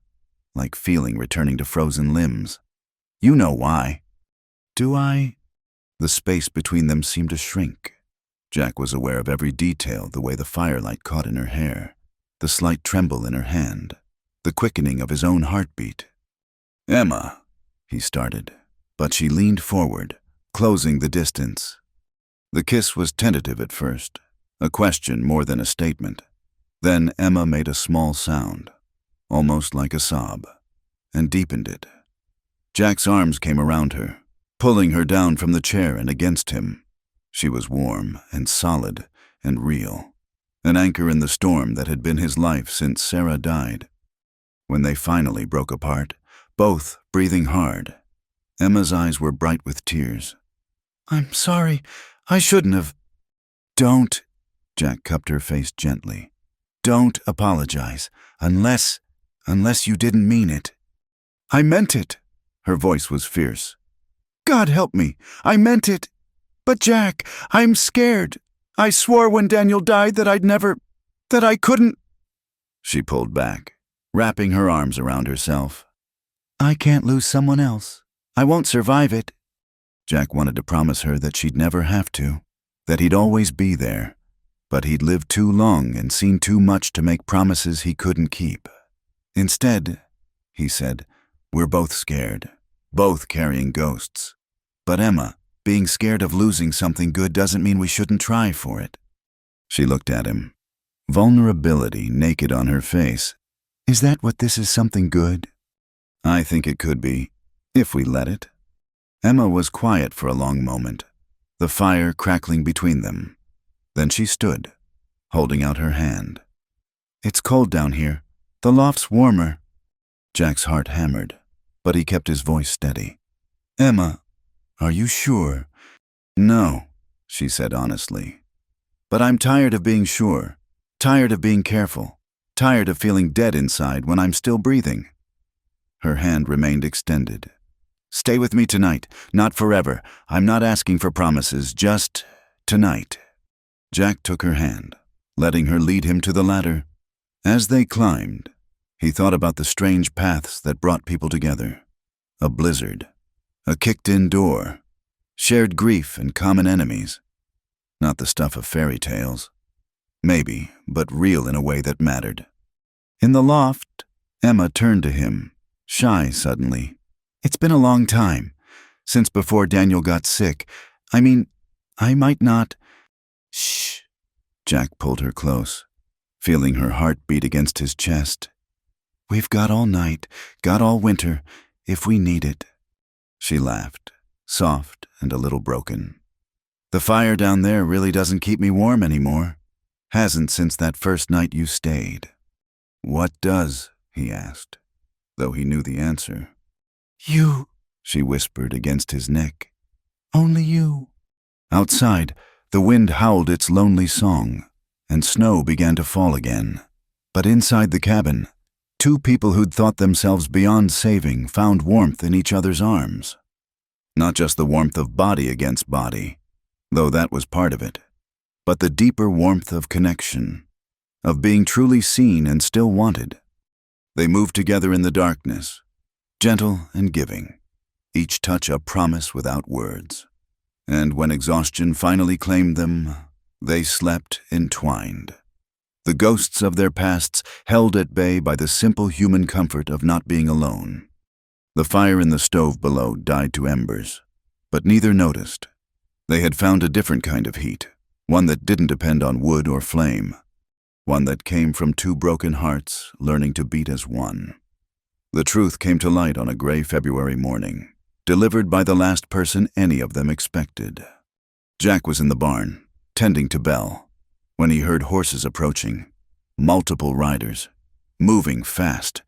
like feeling returning to frozen limbs. You know why. Do I? The space between them seemed to shrink. Jack was aware of every detail, the way the firelight caught in her hair, the slight tremble in her hand, the quickening of his own heartbeat. Emma, he started, but she leaned forward, closing the distance. The kiss was tentative at first, a question more than a statement. Then Emma made a small sound, almost like a sob, and deepened it. Jack's arms came around her, pulling her down from the chair and against him. She was warm and solid and real, an anchor in the storm that had been his life since Sarah died. When they finally broke apart, both breathing hard, Emma's eyes were bright with tears. I'm sorry. I shouldn't have. Don't, Jack cupped her face gently. Don't apologize, unless you didn't mean it. I meant it. Her voice was fierce. God help me. I meant it. But Jack, I'm scared. I swore when Daniel died that I couldn't. She pulled back, wrapping her arms around herself. I can't lose someone else. I won't survive it. Jack wanted to promise her that she'd never have to. that he'd always be there, but he'd lived too long and seen too much to make promises he couldn't keep. Instead, he said, we're both scared, both carrying ghosts. But Emma, being scared of losing something good doesn't mean we shouldn't try for it. She looked at him, vulnerability naked on her face. Is that what this is, something good? I think it could be, if we let it. Emma was quiet for a long moment, the fire crackling between them. Then she stood, holding out her hand. It's cold down here. The loft's warmer. Jack's heart hammered, but he kept his voice steady. Emma, are you sure? No, she said honestly. But I'm tired of being sure, tired of being careful, tired of feeling dead inside when I'm still breathing. Her hand remained extended. Stay with me tonight, not forever. I'm not asking for promises, just tonight. Jack took her hand, letting her lead him to the ladder. As they climbed, he thought about the strange paths that brought people together. A blizzard, a kicked-in door, shared grief and common enemies. Not the stuff of fairy tales. Maybe, but real in a way that mattered. In the loft, Emma turned to him, shy suddenly. It's been a long time, since before Daniel got sick. I mean, I might not... Shh. Jack pulled her close, feeling her heart beat against his chest. We've got all night, got all winter, if we need it. She laughed, soft and a little broken. The fire down there really doesn't keep me warm anymore. Hasn't since that first night you stayed. What does? He asked, though he knew the answer. You, she whispered against his neck. Only you. Outside, the wind howled its lonely song, and snow began to fall again. But inside the cabin, two people who'd thought themselves beyond saving found warmth in each other's arms. Not just the warmth of body against body, though that was part of it, but the deeper warmth of connection, of being truly seen and still wanted. They moved together in the darkness, gentle and giving, each touch a promise without words. And when exhaustion finally claimed them, they slept entwined. The ghosts of their pasts held at bay by the simple human comfort of not being alone. The fire in the stove below died to embers, but neither noticed. They had found a different kind of heat, one that didn't depend on wood or flame, one that came from two broken hearts learning to beat as one. The truth came to light on a gray February morning, delivered by the last person any of them expected. Jack was in the barn, tending to Belle, when he heard horses approaching, multiple riders, moving fast.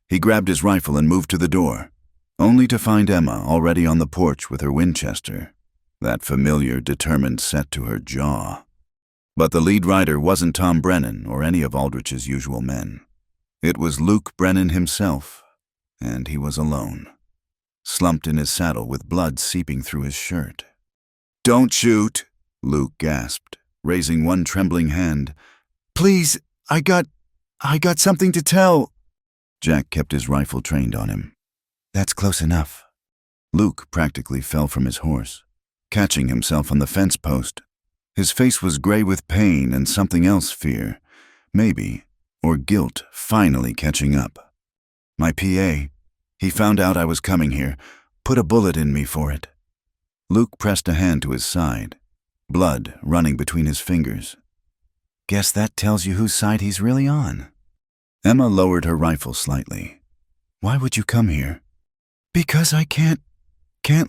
He grabbed his rifle and moved to the door, only to find Emma already on the porch with her Winchester, that familiar, determined set to her jaw. But the lead rider wasn't Tom Brennan or any of Aldrich's usual men. It was Luke Brennan himself, and he was alone, slumped in his saddle with blood seeping through his shirt. Don't shoot, Luke gasped, raising one trembling hand. Please, I got something to tell. Jack kept his rifle trained on him. That's close enough. Luke practically fell from his horse, catching himself on the fence post. His face was gray with pain and something else, fear, maybe, or guilt finally catching up. My PA, he found out I was coming here, put a bullet in me for it. Luke pressed a hand to his side, blood running between his fingers. Guess that tells you whose side he's really on. Emma lowered her rifle slightly. Why would you come here? Because I can't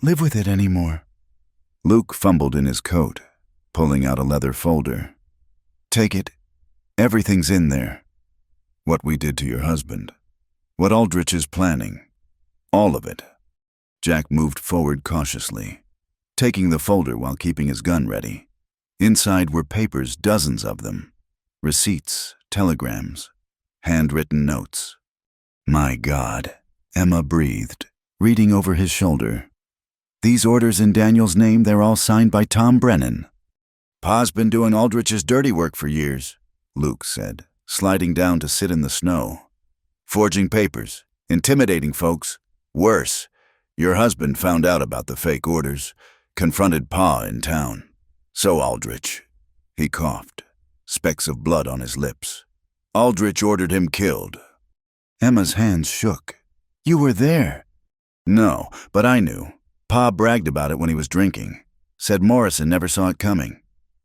live with it anymore. Luke fumbled in his coat, pulling out a leather folder. Take it. Everything's in there. What we did to your husband. What Aldrich is planning. All of it. Jack moved forward cautiously, taking the folder while keeping his gun ready. Inside were papers, dozens of them. Receipts, telegrams, handwritten notes. My God, Emma breathed, reading over his shoulder. These orders in Daniel's name, they're all signed by Tom Brennan. Pa's been doing Aldrich's dirty work for years, Luke said, sliding down to sit in the snow. Forging papers, intimidating folks. Worse, your husband found out about the fake orders, confronted Pa in town. So Aldrich. He coughed, specks of blood on his lips. Aldrich ordered him killed. Emma's hands shook. You were there. No, but I knew. Pa bragged about it when he was drinking. Said Morrison never saw it coming.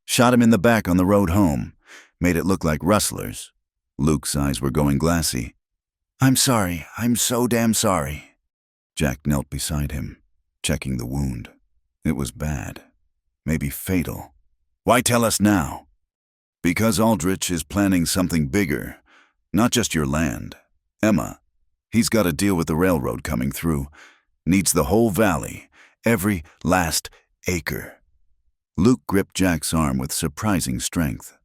Shot him in the back on the road home. Made it look like rustlers. Luke's eyes were going glassy. I'm sorry. I'm so damn sorry. Jack knelt beside him, checking the wound. It was bad. Maybe fatal. Why tell us now? Because Aldrich is planning something bigger. Not just your land. Emma. He's got to deal with the railroad coming through. Needs the whole valley. Every last acre. Luke gripped Jack's arm with surprising strength.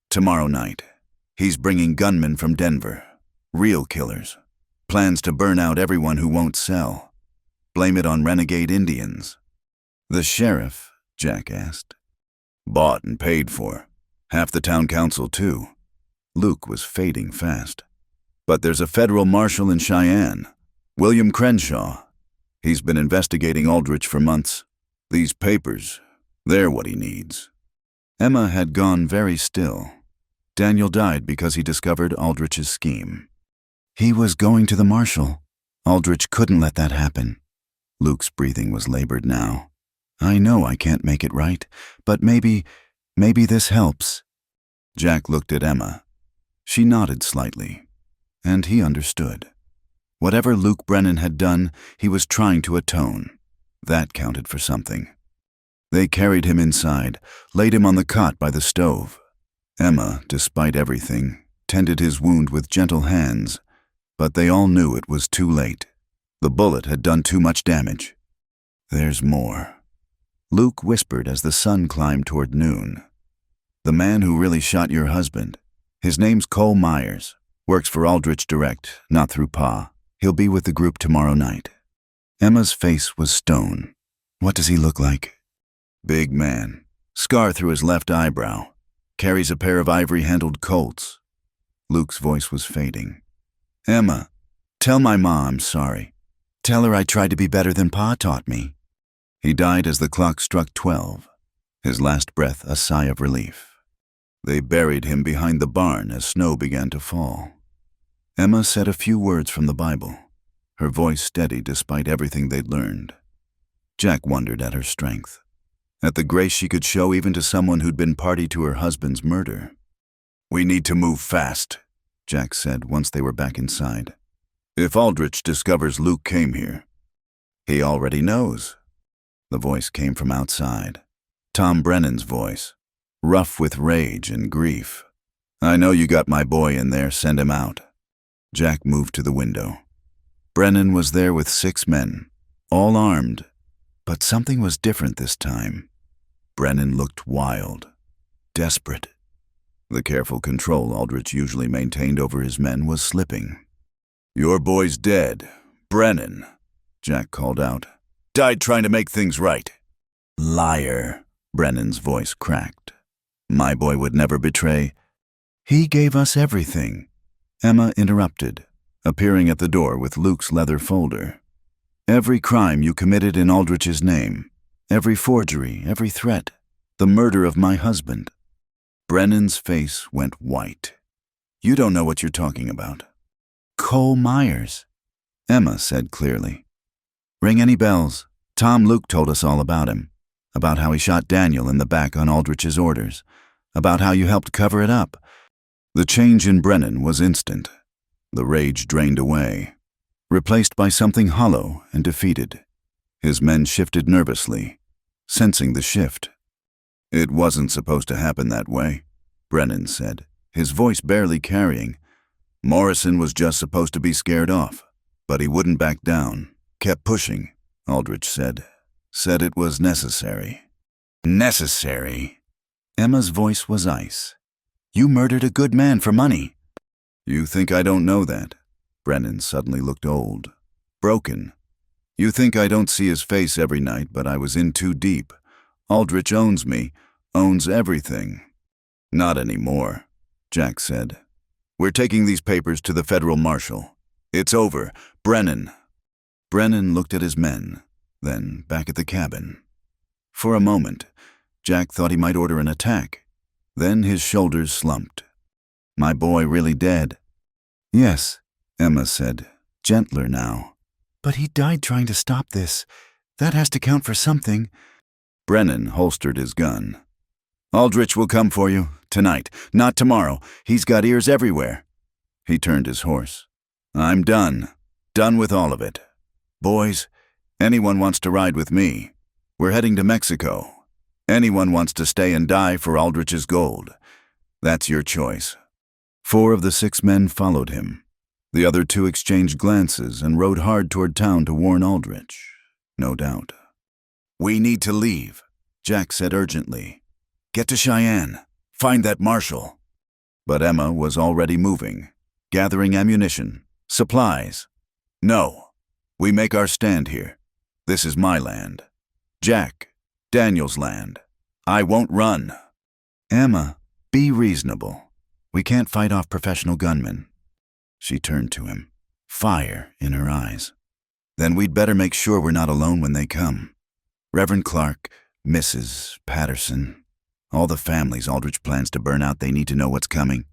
Tomorrow night, he's bringing gunmen from Denver. Real killers. Plans to burn out everyone who won't sell. Blame it on renegade Indians. The sheriff, Jack asked. Bought and paid for. Half the town council, too. Luke was fading fast. But there's a federal marshal in Cheyenne, William Crenshaw. He's been investigating Aldrich for months. These papers, they're what he needs. Emma had gone very still. Daniel died because he discovered Aldrich's scheme. He was going to the marshal. Aldrich couldn't let that happen. Luke's breathing was labored now. I know I can't make it right, but maybe this helps. Jack looked at Emma. She nodded slightly, and he understood. Whatever Luke Brennan had done, he was trying to atone. That counted for something. They carried him inside, laid him on the cot by the stove. Emma, despite everything, tended his wound with gentle hands, but they all knew it was too late. The bullet had done too much damage. There's more. Luke whispered as the sun climbed toward noon. The man who really shot your husband, his name's Cole Myers, works for Aldrich Direct, not through Pa. He'll be with the group tomorrow night. Emma's face was stone. What does he look like? Big man. Scar through his left eyebrow. Carries a pair of ivory-handled Colts. Luke's voice was fading. Emma, tell my ma I'm sorry. Tell her I tried to be better than Pa taught me. He died as the clock struck 12. His last breath a sigh of relief. They buried him behind the barn as snow began to fall. Emma said a few words from the Bible, her voice steady despite everything they'd learned. Jack wondered at her strength, at the grace she could show even to someone who'd been party to her husband's murder. We need to move fast, Jack said once they were back inside. If Aldrich discovers Luke came here, he already knows. The voice came from outside. Tom Brennan's voice, rough with rage and grief. I know you got my boy in there, send him out. Jack moved to the window. Brennan was there with 6 men, all armed, but something was different this time. Brennan looked wild, desperate. The careful control Aldrich usually maintained over his men was slipping. Your boy's dead, Brennan, Jack called out. Died trying to make things right. Liar, Brennan's voice cracked. My boy would never betray. He gave us everything. Emma interrupted, appearing at the door with Luke's leather folder. Every crime you committed in Aldrich's name, every forgery, every threat, the murder of my husband. Brennan's face went white. You don't know what you're talking about. Cole Myers, Emma said clearly. Ring any bells? Tom Luke told us all about him, about how he shot Daniel in the back on Aldrich's orders, about how you helped cover it up. The change in Brennan was instant. The rage drained away, replaced by something hollow and defeated. His men shifted nervously, sensing the shift. It wasn't supposed to happen that way, Brennan said, his voice barely carrying. Morrison was just supposed to be scared off, but he wouldn't back down. Kept pushing, Aldrich said. Said it was necessary. Necessary? Emma's voice was ice. You murdered a good man for money. You think I don't know that? Brennan suddenly looked old, broken. You think I don't see his face every night, but I was in too deep. Aldrich owns me, owns everything. Not anymore, Jack said. We're taking these papers to the federal marshal. It's over. Brennan. Brennan looked at his men, then back at the cabin. For a moment, Jack thought he might order an attack. Then his shoulders slumped. My boy really dead? Yes, Emma said, gentler now. but he died trying to stop this. That has to count for something. Brennan holstered his gun. Aldrich will come for you, tonight, not tomorrow. He's got ears everywhere. He turned his horse. I'm done. Done with all of it. Boys, anyone wants to ride with me? We're heading to Mexico. Anyone wants to stay and die for Aldrich's gold? That's your choice. 4 of the 6 men followed him. The other 2 exchanged glances and rode hard toward town to warn Aldrich. No doubt. We need to leave, Jack said urgently. Get to Cheyenne. Find that marshal. But Emma was already moving, gathering ammunition, supplies. No, we make our stand here. This is my land. Jack, Daniel's land. I won't run. Emma, be reasonable. We can't fight off professional gunmen. She turned to him, fire in her eyes. Then we'd better make sure we're not alone when they come. Reverend Clark, Mrs. Patterson, all the families Aldrich plans to burn out, they need to know what's coming.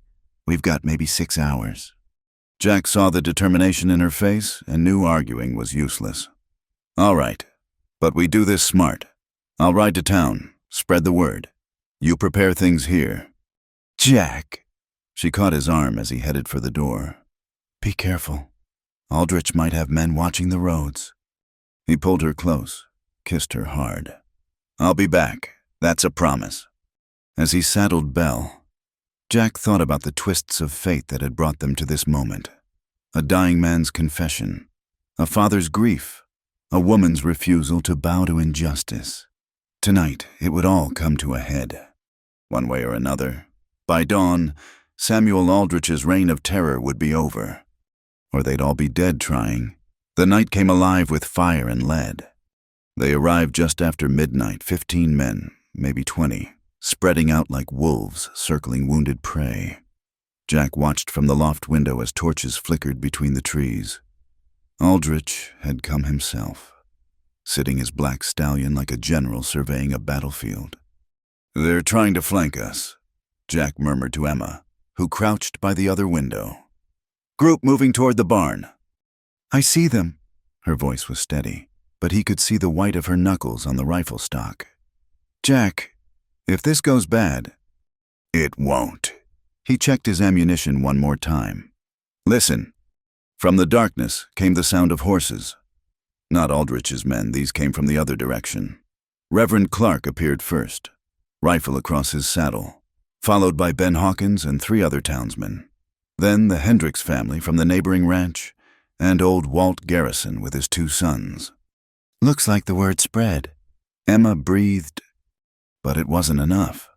We've got maybe 6 hours. Jack saw the determination in her face and knew arguing was useless. All right, but we do this smart. I'll ride to town, spread the word. You prepare things here. Jack. She caught his arm as he headed for the door. Be careful. Aldrich might have men watching the roads. He pulled her close, kissed her hard. I'll be back. That's a promise. As he saddled Belle, Jack thought about the twists of fate that had brought them to this moment. A dying man's confession, a father's grief, a woman's refusal to bow to injustice. Tonight, it would all come to a head. One way or another, by dawn, Samuel Aldrich's reign of terror would be over. Or they'd all be dead trying. The night came alive with fire and lead. They arrived just after midnight, 15 men, maybe 20, spreading out like wolves circling wounded prey. Jack watched from the loft window as torches flickered between the trees. Aldrich had come himself, sitting his black stallion like a general surveying a battlefield. They're trying to flank us, Jack murmured to Emma, who crouched by the other window. Group moving toward the barn. I see them. Her voice was steady, but he could see the white of her knuckles on the rifle stock. Jack, if this goes bad... It won't. He checked his ammunition one more time. Listen. From the darkness came the sound of horses. Not Aldrich's men, these came from the other direction. Reverend Clark appeared first, rifle across his saddle, followed by Ben Hawkins and 3 other townsmen. Then the Hendricks family from the neighboring ranch, and old Walt Garrison with his 2 sons. Looks like the word spread. Emma breathed, but it wasn't enough.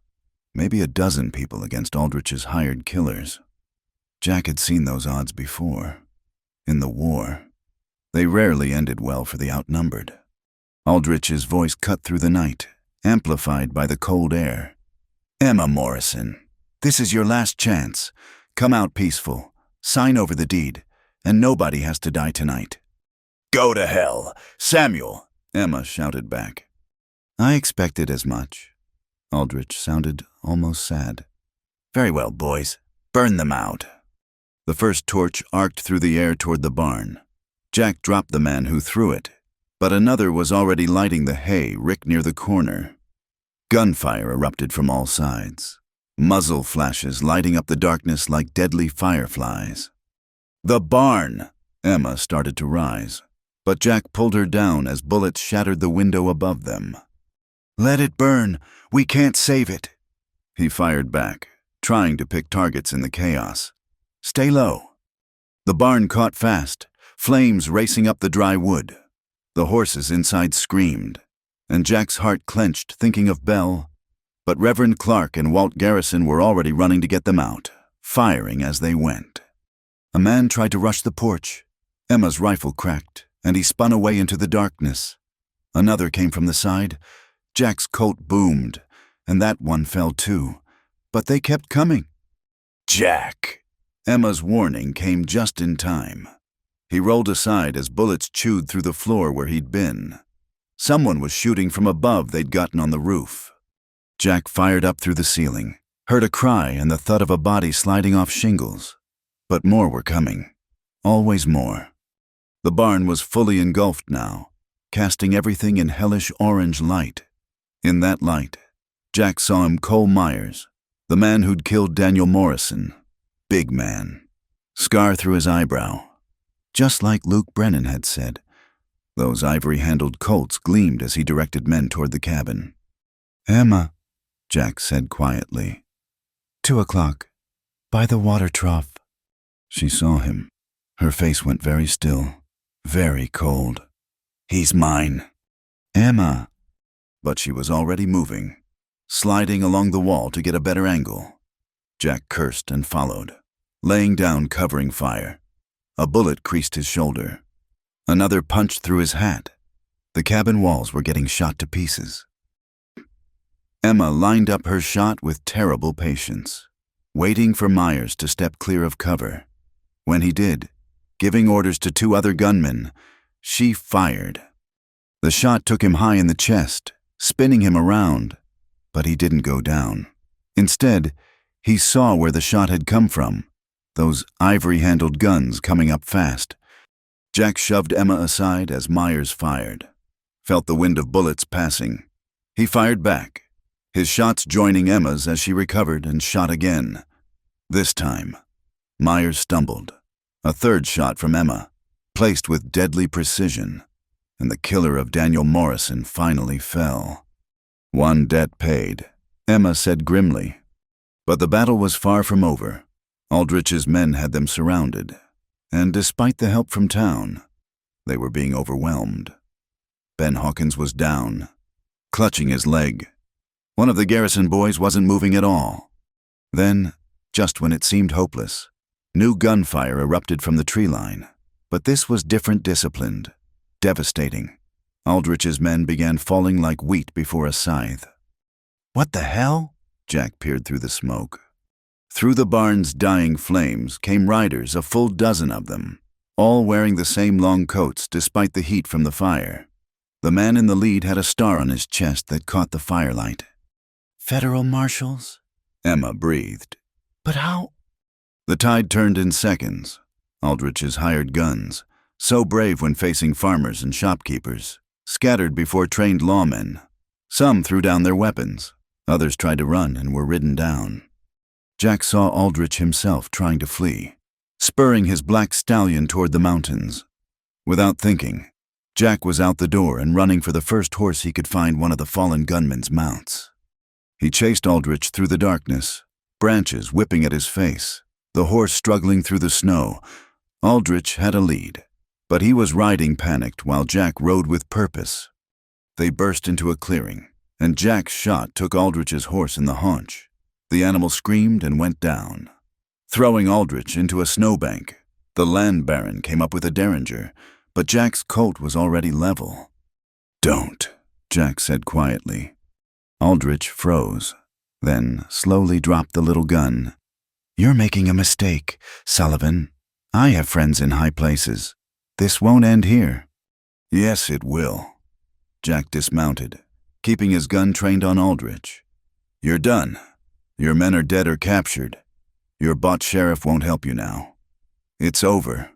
Maybe a dozen people against Aldrich's hired killers. Jack had seen those odds before. In the war. They rarely ended well for the outnumbered. Aldrich's voice cut through the night, amplified by the cold air. Emma Morrison, this is your last chance. Come out peaceful, sign over the deed, and nobody has to die tonight. Go to hell, Samuel, Emma shouted back. I expected as much. Aldrich sounded almost sad. Very well, boys, burn them out. The first torch arced through the air toward the barn. Jack dropped the man who threw it, but another was already lighting the hay ricked near the corner. Gunfire erupted from all sides, muzzle flashes lighting up the darkness like deadly fireflies. The barn! Emma started to rise, but Jack pulled her down as bullets shattered the window above them. Let it burn! We can't save it! He fired back, trying to pick targets in the chaos. Stay low. The barn caught fast, flames racing up the dry wood. The horses inside screamed, and Jack's heart clenched thinking of Belle. But Reverend Clark and Walt Garrison were already running to get them out, firing as they went. A man tried to rush the porch. Emma's rifle cracked, and he spun away into the darkness. Another came from the side. Jack's Colt boomed, and that one fell too. But they kept coming. Jack! Emma's warning came just in time. He rolled aside as bullets chewed through the floor where he'd been. Someone was shooting from above they'd gotten on the roof. Jack fired up through the ceiling, heard a cry and the thud of a body sliding off shingles. But more were coming. Always more. The barn was fully engulfed now, casting everything in hellish orange light. In that light, Jack saw him Cole Myers, the man who'd killed Daniel Morrison. Big man. Scar through his eyebrow. Just like Luke Brennan had said. Those ivory-handled Colts gleamed as he directed men toward the cabin. "Emma," Jack said quietly. 2:00, by the water trough. She saw him. Her face went very still, very cold. "He's mine." "Emma." But she was already moving, sliding along the wall to get a better angle. Jack cursed and followed, laying down covering fire. A bullet creased his shoulder. Another punched through his hat. The cabin walls were getting shot to pieces. Emma lined up her shot with terrible patience, waiting for Myers to step clear of cover. When he did, giving orders to 2 other gunmen, she fired. The shot took him high in the chest, spinning him around, but he didn't go down. Instead, he saw where the shot had come from, those ivory-handled guns coming up fast. Jack shoved Emma aside as Myers fired, felt the wind of bullets passing. He fired back, his shots joining Emma's as she recovered and shot again. This time, Myers stumbled. A third shot from Emma, placed with deadly precision, and the killer of Daniel Morrison finally fell. One debt paid, Emma said grimly. But the battle was far from over. Aldrich's men had them surrounded, and despite the help from town, they were being overwhelmed. Ben Hawkins was down, clutching his leg. One of the garrison boys wasn't moving at all. Then, just when it seemed hopeless, new gunfire erupted from the tree line. But this was different disciplined, devastating. Aldrich's men began falling like wheat before a scythe. "What the hell?" Jack peered through the smoke. Through the barn's dying flames came riders, a full dozen of them, all wearing the same long coats despite the heat from the fire. The man in the lead had a star on his chest that caught the firelight. "Federal marshals?" Emma breathed. "But how?" The tide turned in seconds. Aldrich's hired guns, so brave when facing farmers and shopkeepers, scattered before trained lawmen. Some threw down their weapons. Others tried to run and were ridden down. Jack saw Aldrich himself trying to flee, spurring his black stallion toward the mountains. Without thinking, Jack was out the door and running for the first horse he could find one of the fallen gunmen's mounts. He chased Aldrich through the darkness, branches whipping at his face, the horse struggling through the snow. Aldrich had a lead, but he was riding panicked while Jack rode with purpose. They burst into a clearing, and Jack's shot took Aldrich's horse in the haunch. The animal screamed and went down. Throwing Aldrich into a snowbank, the land baron came up with a derringer, but Jack's colt was already level. "Don't," Jack said quietly. Aldrich froze, then slowly dropped the little gun. "You're making a mistake, Sullivan. I have friends in high places. This won't end here." "Yes, it will." Jack dismounted, keeping his gun trained on Aldrich. "You're done. Your men are dead or captured. Your bought sheriff won't help you now. It's over."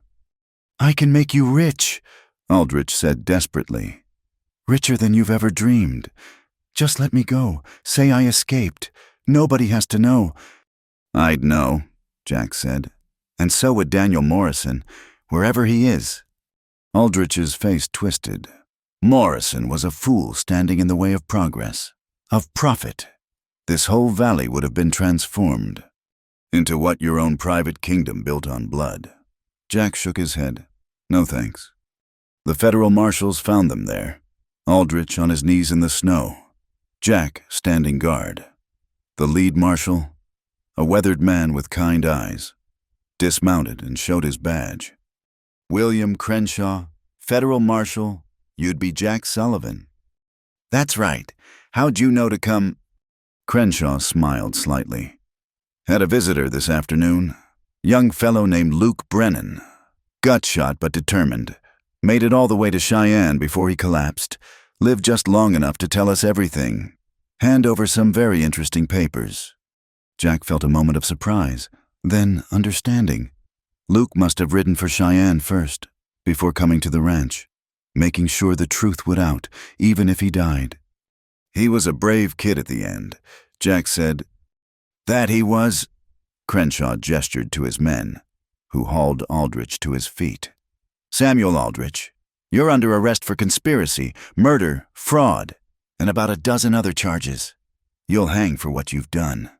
"I can make you rich," Aldrich said desperately. "Richer than you've ever dreamed. Just let me go. Say I escaped. Nobody has to know." "I'd know," Jack said. "And so would Daniel Morrison, wherever he is." Aldrich's face twisted. Morrison was a fool standing in the way of progress, of profit. This whole valley would have been transformed into what your own private kingdom built on blood. Jack shook his head. "No thanks." The federal marshals found them there, Aldrich on his knees in the snow, Jack standing guard. The lead marshal, a weathered man with kind eyes, dismounted and showed his badge. "William Crenshaw, federal marshal, you'd be Jack Sullivan." "That's right. How'd you know to come?" Crenshaw smiled slightly. "Had a visitor this afternoon. Young fellow named Luke Brennan. Gut shot but determined. Made it all the way to Cheyenne before he collapsed. Lived just long enough to tell us everything. Hand over some very interesting papers." Jack felt a moment of surprise, then understanding. Luke must have ridden for Cheyenne first, before coming to the ranch, making sure the truth would out, even if he died. "He was a brave kid at the end," Jack said. "That he was." Crenshaw gestured to his men, who hauled Aldrich to his feet. "Samuel Aldrich, you're under arrest for conspiracy, murder, fraud, and about a dozen other charges. You'll hang for what you've done."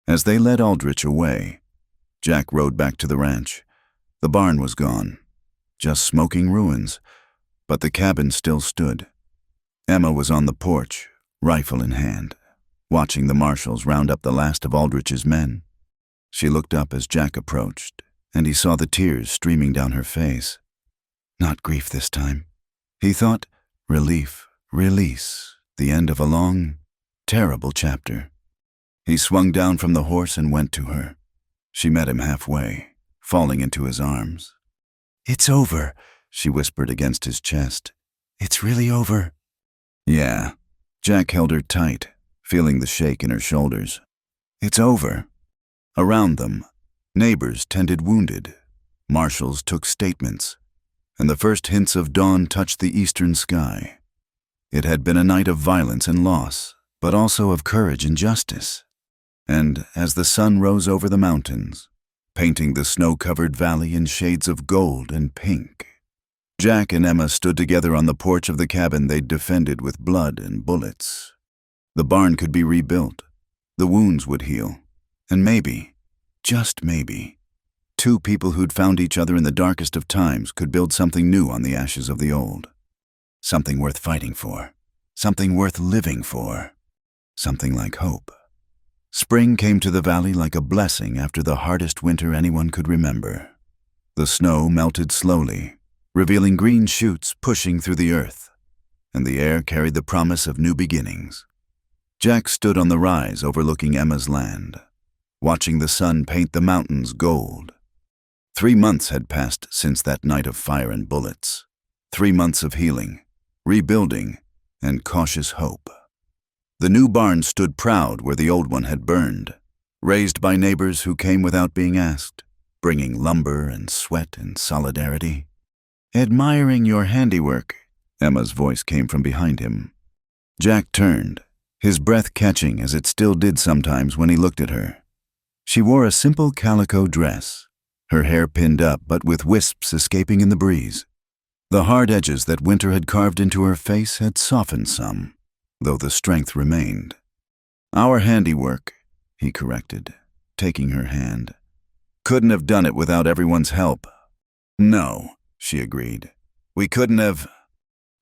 As they led Aldrich away, Jack rode back to the ranch. The barn was gone, just smoking ruins, but the cabin still stood. Emma was on the porch, rifle in hand, watching the marshals round up the last of Aldrich's men. She looked up as Jack approached, and he saw the tears streaming down her face. Not grief this time. He thought, relief, release, the end of a long, terrible chapter. He swung down from the horse and went to her. She met him halfway, falling into his arms. "It's over," she whispered against his chest. "It's really over." "Yeah." Jack held her tight, feeling the shake in her shoulders. "It's over." Around them, neighbors tended wounded. Marshals took statements, and the first hints of dawn touched the eastern sky. It had been a night of violence and loss, but also of courage and justice. And as the sun rose over the mountains, painting the snow-covered valley in shades of gold and pink, Jack and Emma stood together on the porch of the cabin they'd defended with blood and bullets. The barn could be rebuilt, the wounds would heal, and maybe, just maybe, two people who'd found each other in the darkest of times could build something new on the ashes of the old. Something worth fighting for, something worth living for, something like hope. Spring came to the valley like a blessing after the hardest winter anyone could remember. The snow melted slowly, revealing green shoots pushing through the earth, and the air carried the promise of new beginnings. Jack stood on the rise overlooking Emma's land, watching the sun paint the mountains gold. 3 months had passed since that night of fire and bullets. 3 months of healing, rebuilding, and cautious hope. The new barn stood proud where the old one had burned, raised by neighbors who came without being asked, bringing lumber and sweat and solidarity. "Admiring your handiwork," Emma's voice came from behind him. Jack turned, his breath catching as it still did sometimes when he looked at her. She wore a simple calico dress, her hair pinned up but with wisps escaping in the breeze. The hard edges that winter had carved into her face had softened some, though the strength remained. "Our handiwork," he corrected, taking her hand. "Couldn't have done it without everyone's help." "No," she agreed. "We couldn't have."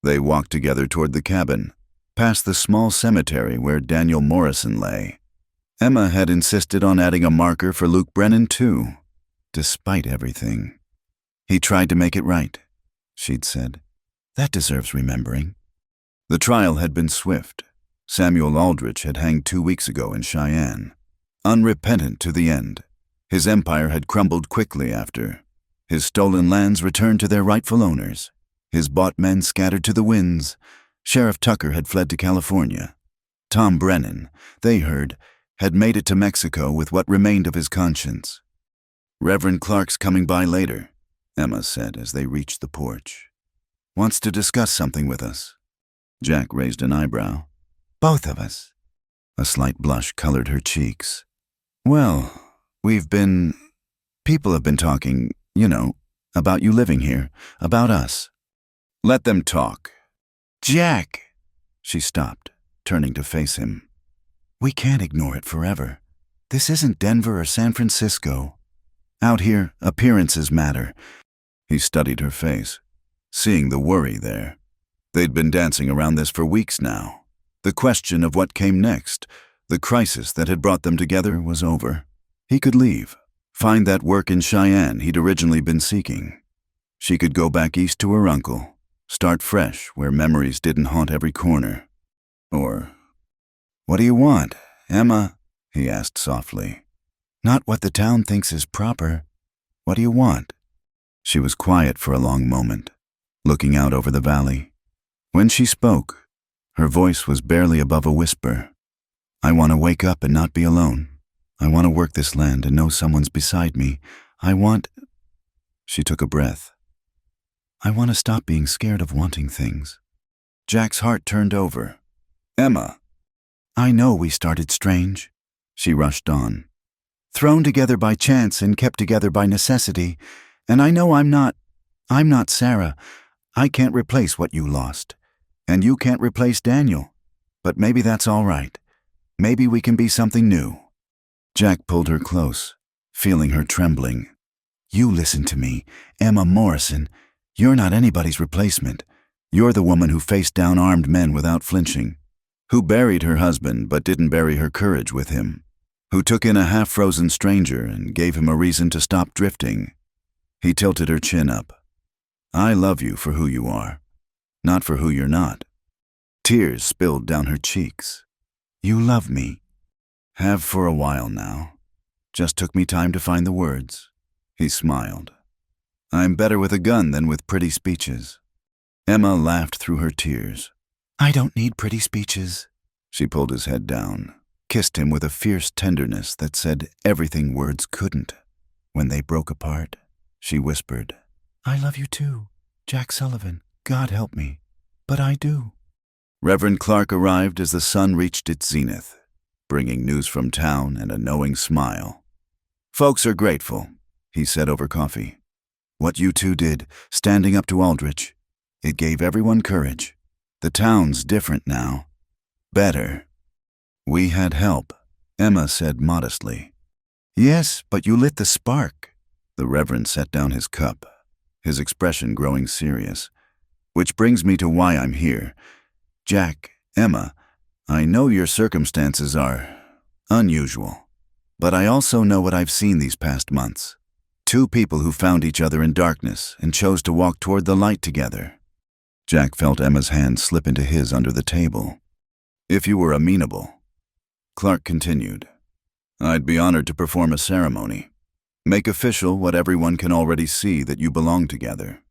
They walked together toward the cabin, past the small cemetery where Daniel Morrison lay. Emma had insisted on adding a marker for Luke Brennan, too, despite everything. "He tried to make it right," she'd said. "That deserves remembering." The trial had been swift. Samuel Aldrich had hanged 2 weeks ago in Cheyenne, unrepentant to the end. His empire had crumbled quickly after. His stolen lands returned to their rightful owners. His bought men scattered to the winds. Sheriff Tucker had fled to California. Tom Brennan, they heard, had made it to Mexico with what remained of his conscience. "Reverend Clark's coming by later," Emma said as they reached the porch. "Wants to discuss something with us." Jack raised an eyebrow. "Both of us?" A slight blush colored her cheeks. "Well, people have been talking, about you living here, about us." "Let them talk." "Jack!" She stopped, turning to face him. "We can't ignore it forever. This isn't Denver or San Francisco. Out here, appearances matter." He studied her face, seeing the worry there. They'd been dancing around this for weeks now. The question of what came next, the crisis that had brought them together, was over. He could leave, find that work in Cheyenne he'd originally been seeking. She could go back east to her uncle, start fresh where memories didn't haunt every corner. Or, "What do you want, Emma?" he asked softly. "Not what the town thinks is proper. What do you want?" She was quiet for a long moment, looking out over the valley. When she spoke, her voice was barely above a whisper. I want to wake up and not be alone. I want to work this land and know someone's beside me. I want... She took a breath. I want to stop being scared of wanting things. Jack's heart turned over. Emma. I know we started strange, she rushed on. Thrown together by chance and kept together by necessity. And I know I'm not Sarah. I can't replace what you lost. And you can't replace Daniel. But maybe that's all right. Maybe we can be something new. Jack pulled her close, feeling her trembling. You listen to me, Emma Morrison. You're not anybody's replacement. You're the woman who faced down armed men without flinching, who buried her husband but didn't bury her courage with him, who took in a half-frozen stranger and gave him a reason to stop drifting. He tilted her chin up. I love you for who you are, not for who you're not. Tears spilled down her cheeks. You love me. Have for a while now. Just took me time to find the words. He smiled. I'm better with a gun than with pretty speeches. Emma laughed through her tears. I don't need pretty speeches. She pulled his head down, kissed him with a fierce tenderness that said everything words couldn't. When they broke apart, she whispered, I love you too, Jack Sullivan. God help me. But I do. Reverend Clark arrived as the sun reached its zenith, bringing news from town and a knowing smile. Folks are grateful, he said over coffee. What you two did, standing up to Aldrich, it gave everyone courage. The town's different now. Better. We had help, Emma said modestly. Yes, but you lit the spark. The Reverend set down his cup, his expression growing serious. Which brings me to why I'm here. Jack, Emma, I know your circumstances are unusual, but I also know what I've seen these past months. Two people who found each other in darkness and chose to walk toward the light together. Jack felt Emma's hand slip into his under the table. If you were amenable, Clark continued, I'd be honored to perform a ceremony. Make official what everyone can already see, that you belong together.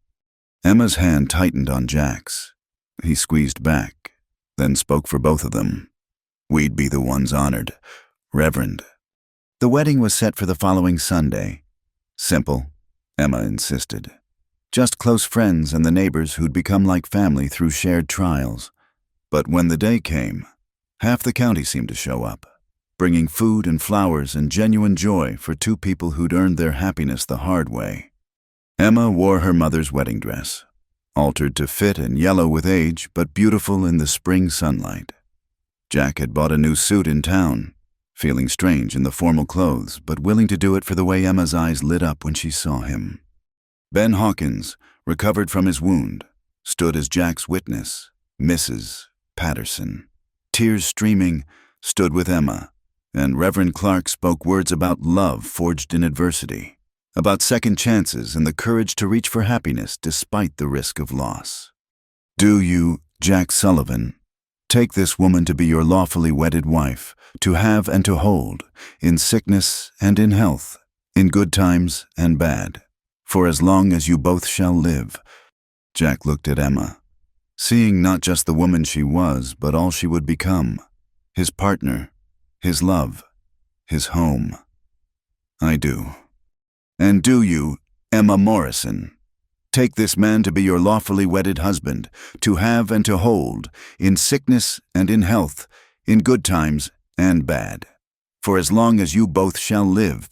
Emma's hand tightened on Jack's. He squeezed back, then spoke for both of them. We'd be the ones honored, Reverend. The wedding was set for the following Sunday. Simple, Emma insisted. Just close friends and the neighbors who'd become like family through shared trials. But when the day came, half the county seemed to show up, bringing food and flowers and genuine joy for two people who'd earned their happiness the hard way. Emma wore her mother's wedding dress, altered to fit and yellow with age, but beautiful in the spring sunlight. Jack had bought a new suit in town, feeling strange in the formal clothes, but willing to do it for the way Emma's eyes lit up when she saw him. Ben Hawkins, recovered from his wound, stood as Jack's witness. Mrs. Patterson, tears streaming, stood with Emma, and Reverend Clark spoke words about love forged in adversity, about second chances and the courage to reach for happiness despite the risk of loss. Do you, Jack Sullivan, take this woman to be your lawfully wedded wife, to have and to hold, in sickness and in health, in good times and bad, for as long as you both shall live? Jack looked at Emma, seeing not just the woman she was, but all she would become, his partner, his love, his home. I do. And do you, Emma Morrison, take this man to be your lawfully wedded husband, to have and to hold, in sickness and in health, in good times and bad, for as long as you both shall live?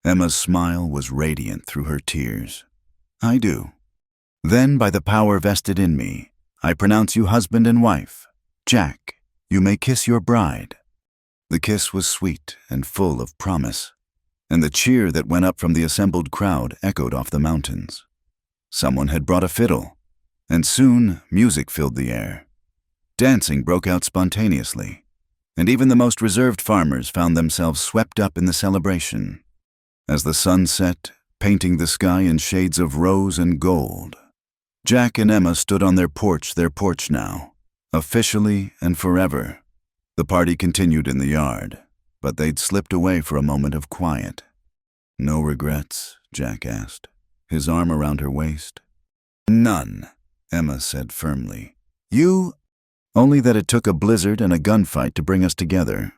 Emma's smile was radiant through her tears. I do. Then, by the power vested in me, I pronounce you husband and wife. Jack, you may kiss your bride. The kiss was sweet and full of promise, and the cheer that went up from the assembled crowd echoed off the mountains. Someone had brought a fiddle, and soon music filled the air. Dancing broke out spontaneously, and even the most reserved farmers found themselves swept up in the celebration. As the sun set, painting the sky in shades of rose and gold, Jack and Emma stood on their porch now, officially and forever. The party continued in the yard, but they'd slipped away for a moment of quiet. No regrets? Jack asked, his arm around her waist. None, Emma said firmly. Only that it took a blizzard and a gunfight to bring us together."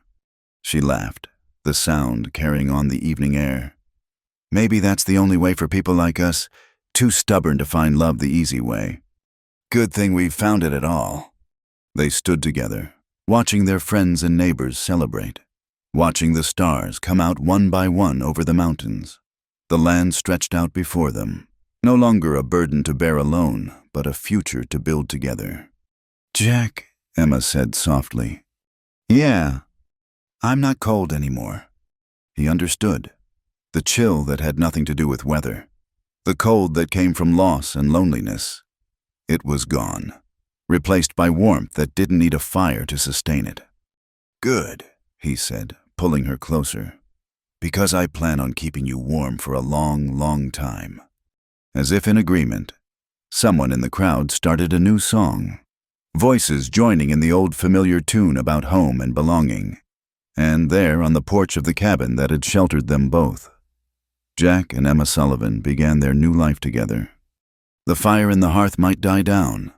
She laughed, the sound carrying on the evening air. "Maybe that's the only way for people like us, too stubborn to find love the easy way. Good thing we found it at all." They stood together, watching their friends and neighbors celebrate, watching the stars come out one by one over the mountains. The land stretched out before them, no longer a burden to bear alone, but a future to build together. "Jack," Emma said softly. "Yeah, I'm not cold anymore." He understood. The chill that had nothing to do with weather. The cold that came from loss and loneliness. It was gone, replaced by warmth that didn't need a fire to sustain it. "Good," he said, pulling her closer. "Because I plan on keeping you warm for a long, long time." As if in agreement, someone in the crowd started a new song. Voices joining in the old familiar tune about home and belonging. And there, on the porch of the cabin that had sheltered them both, Jack and Emma Sullivan began their new life together. The fire in the hearth might die down,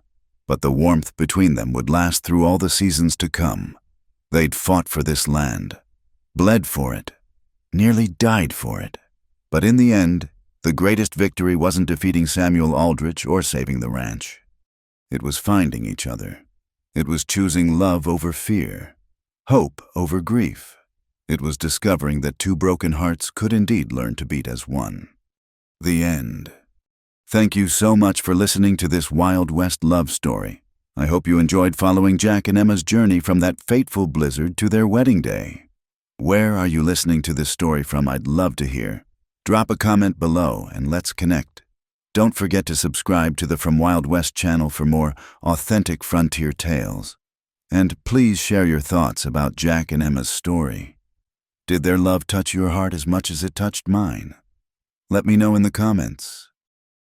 but the warmth between them would last through all the seasons to come. They'd fought for this land, bled for it, nearly died for it. But in the end, the greatest victory wasn't defeating Samuel Aldrich or saving the ranch. It was finding each other. It was choosing love over fear, hope over grief. It was discovering that two broken hearts could indeed learn to beat as one. The end. Thank you so much for listening to this Wild West love story. I hope you enjoyed following Jack and Emma's journey from that fateful blizzard to their wedding day. Where are you listening to this story from? I'd love to hear. Drop a comment below and let's connect. Don't forget to subscribe to the From Wild West channel for more authentic frontier tales. And please share your thoughts about Jack and Emma's story. Did their love touch your heart as much as it touched mine? Let me know in the comments.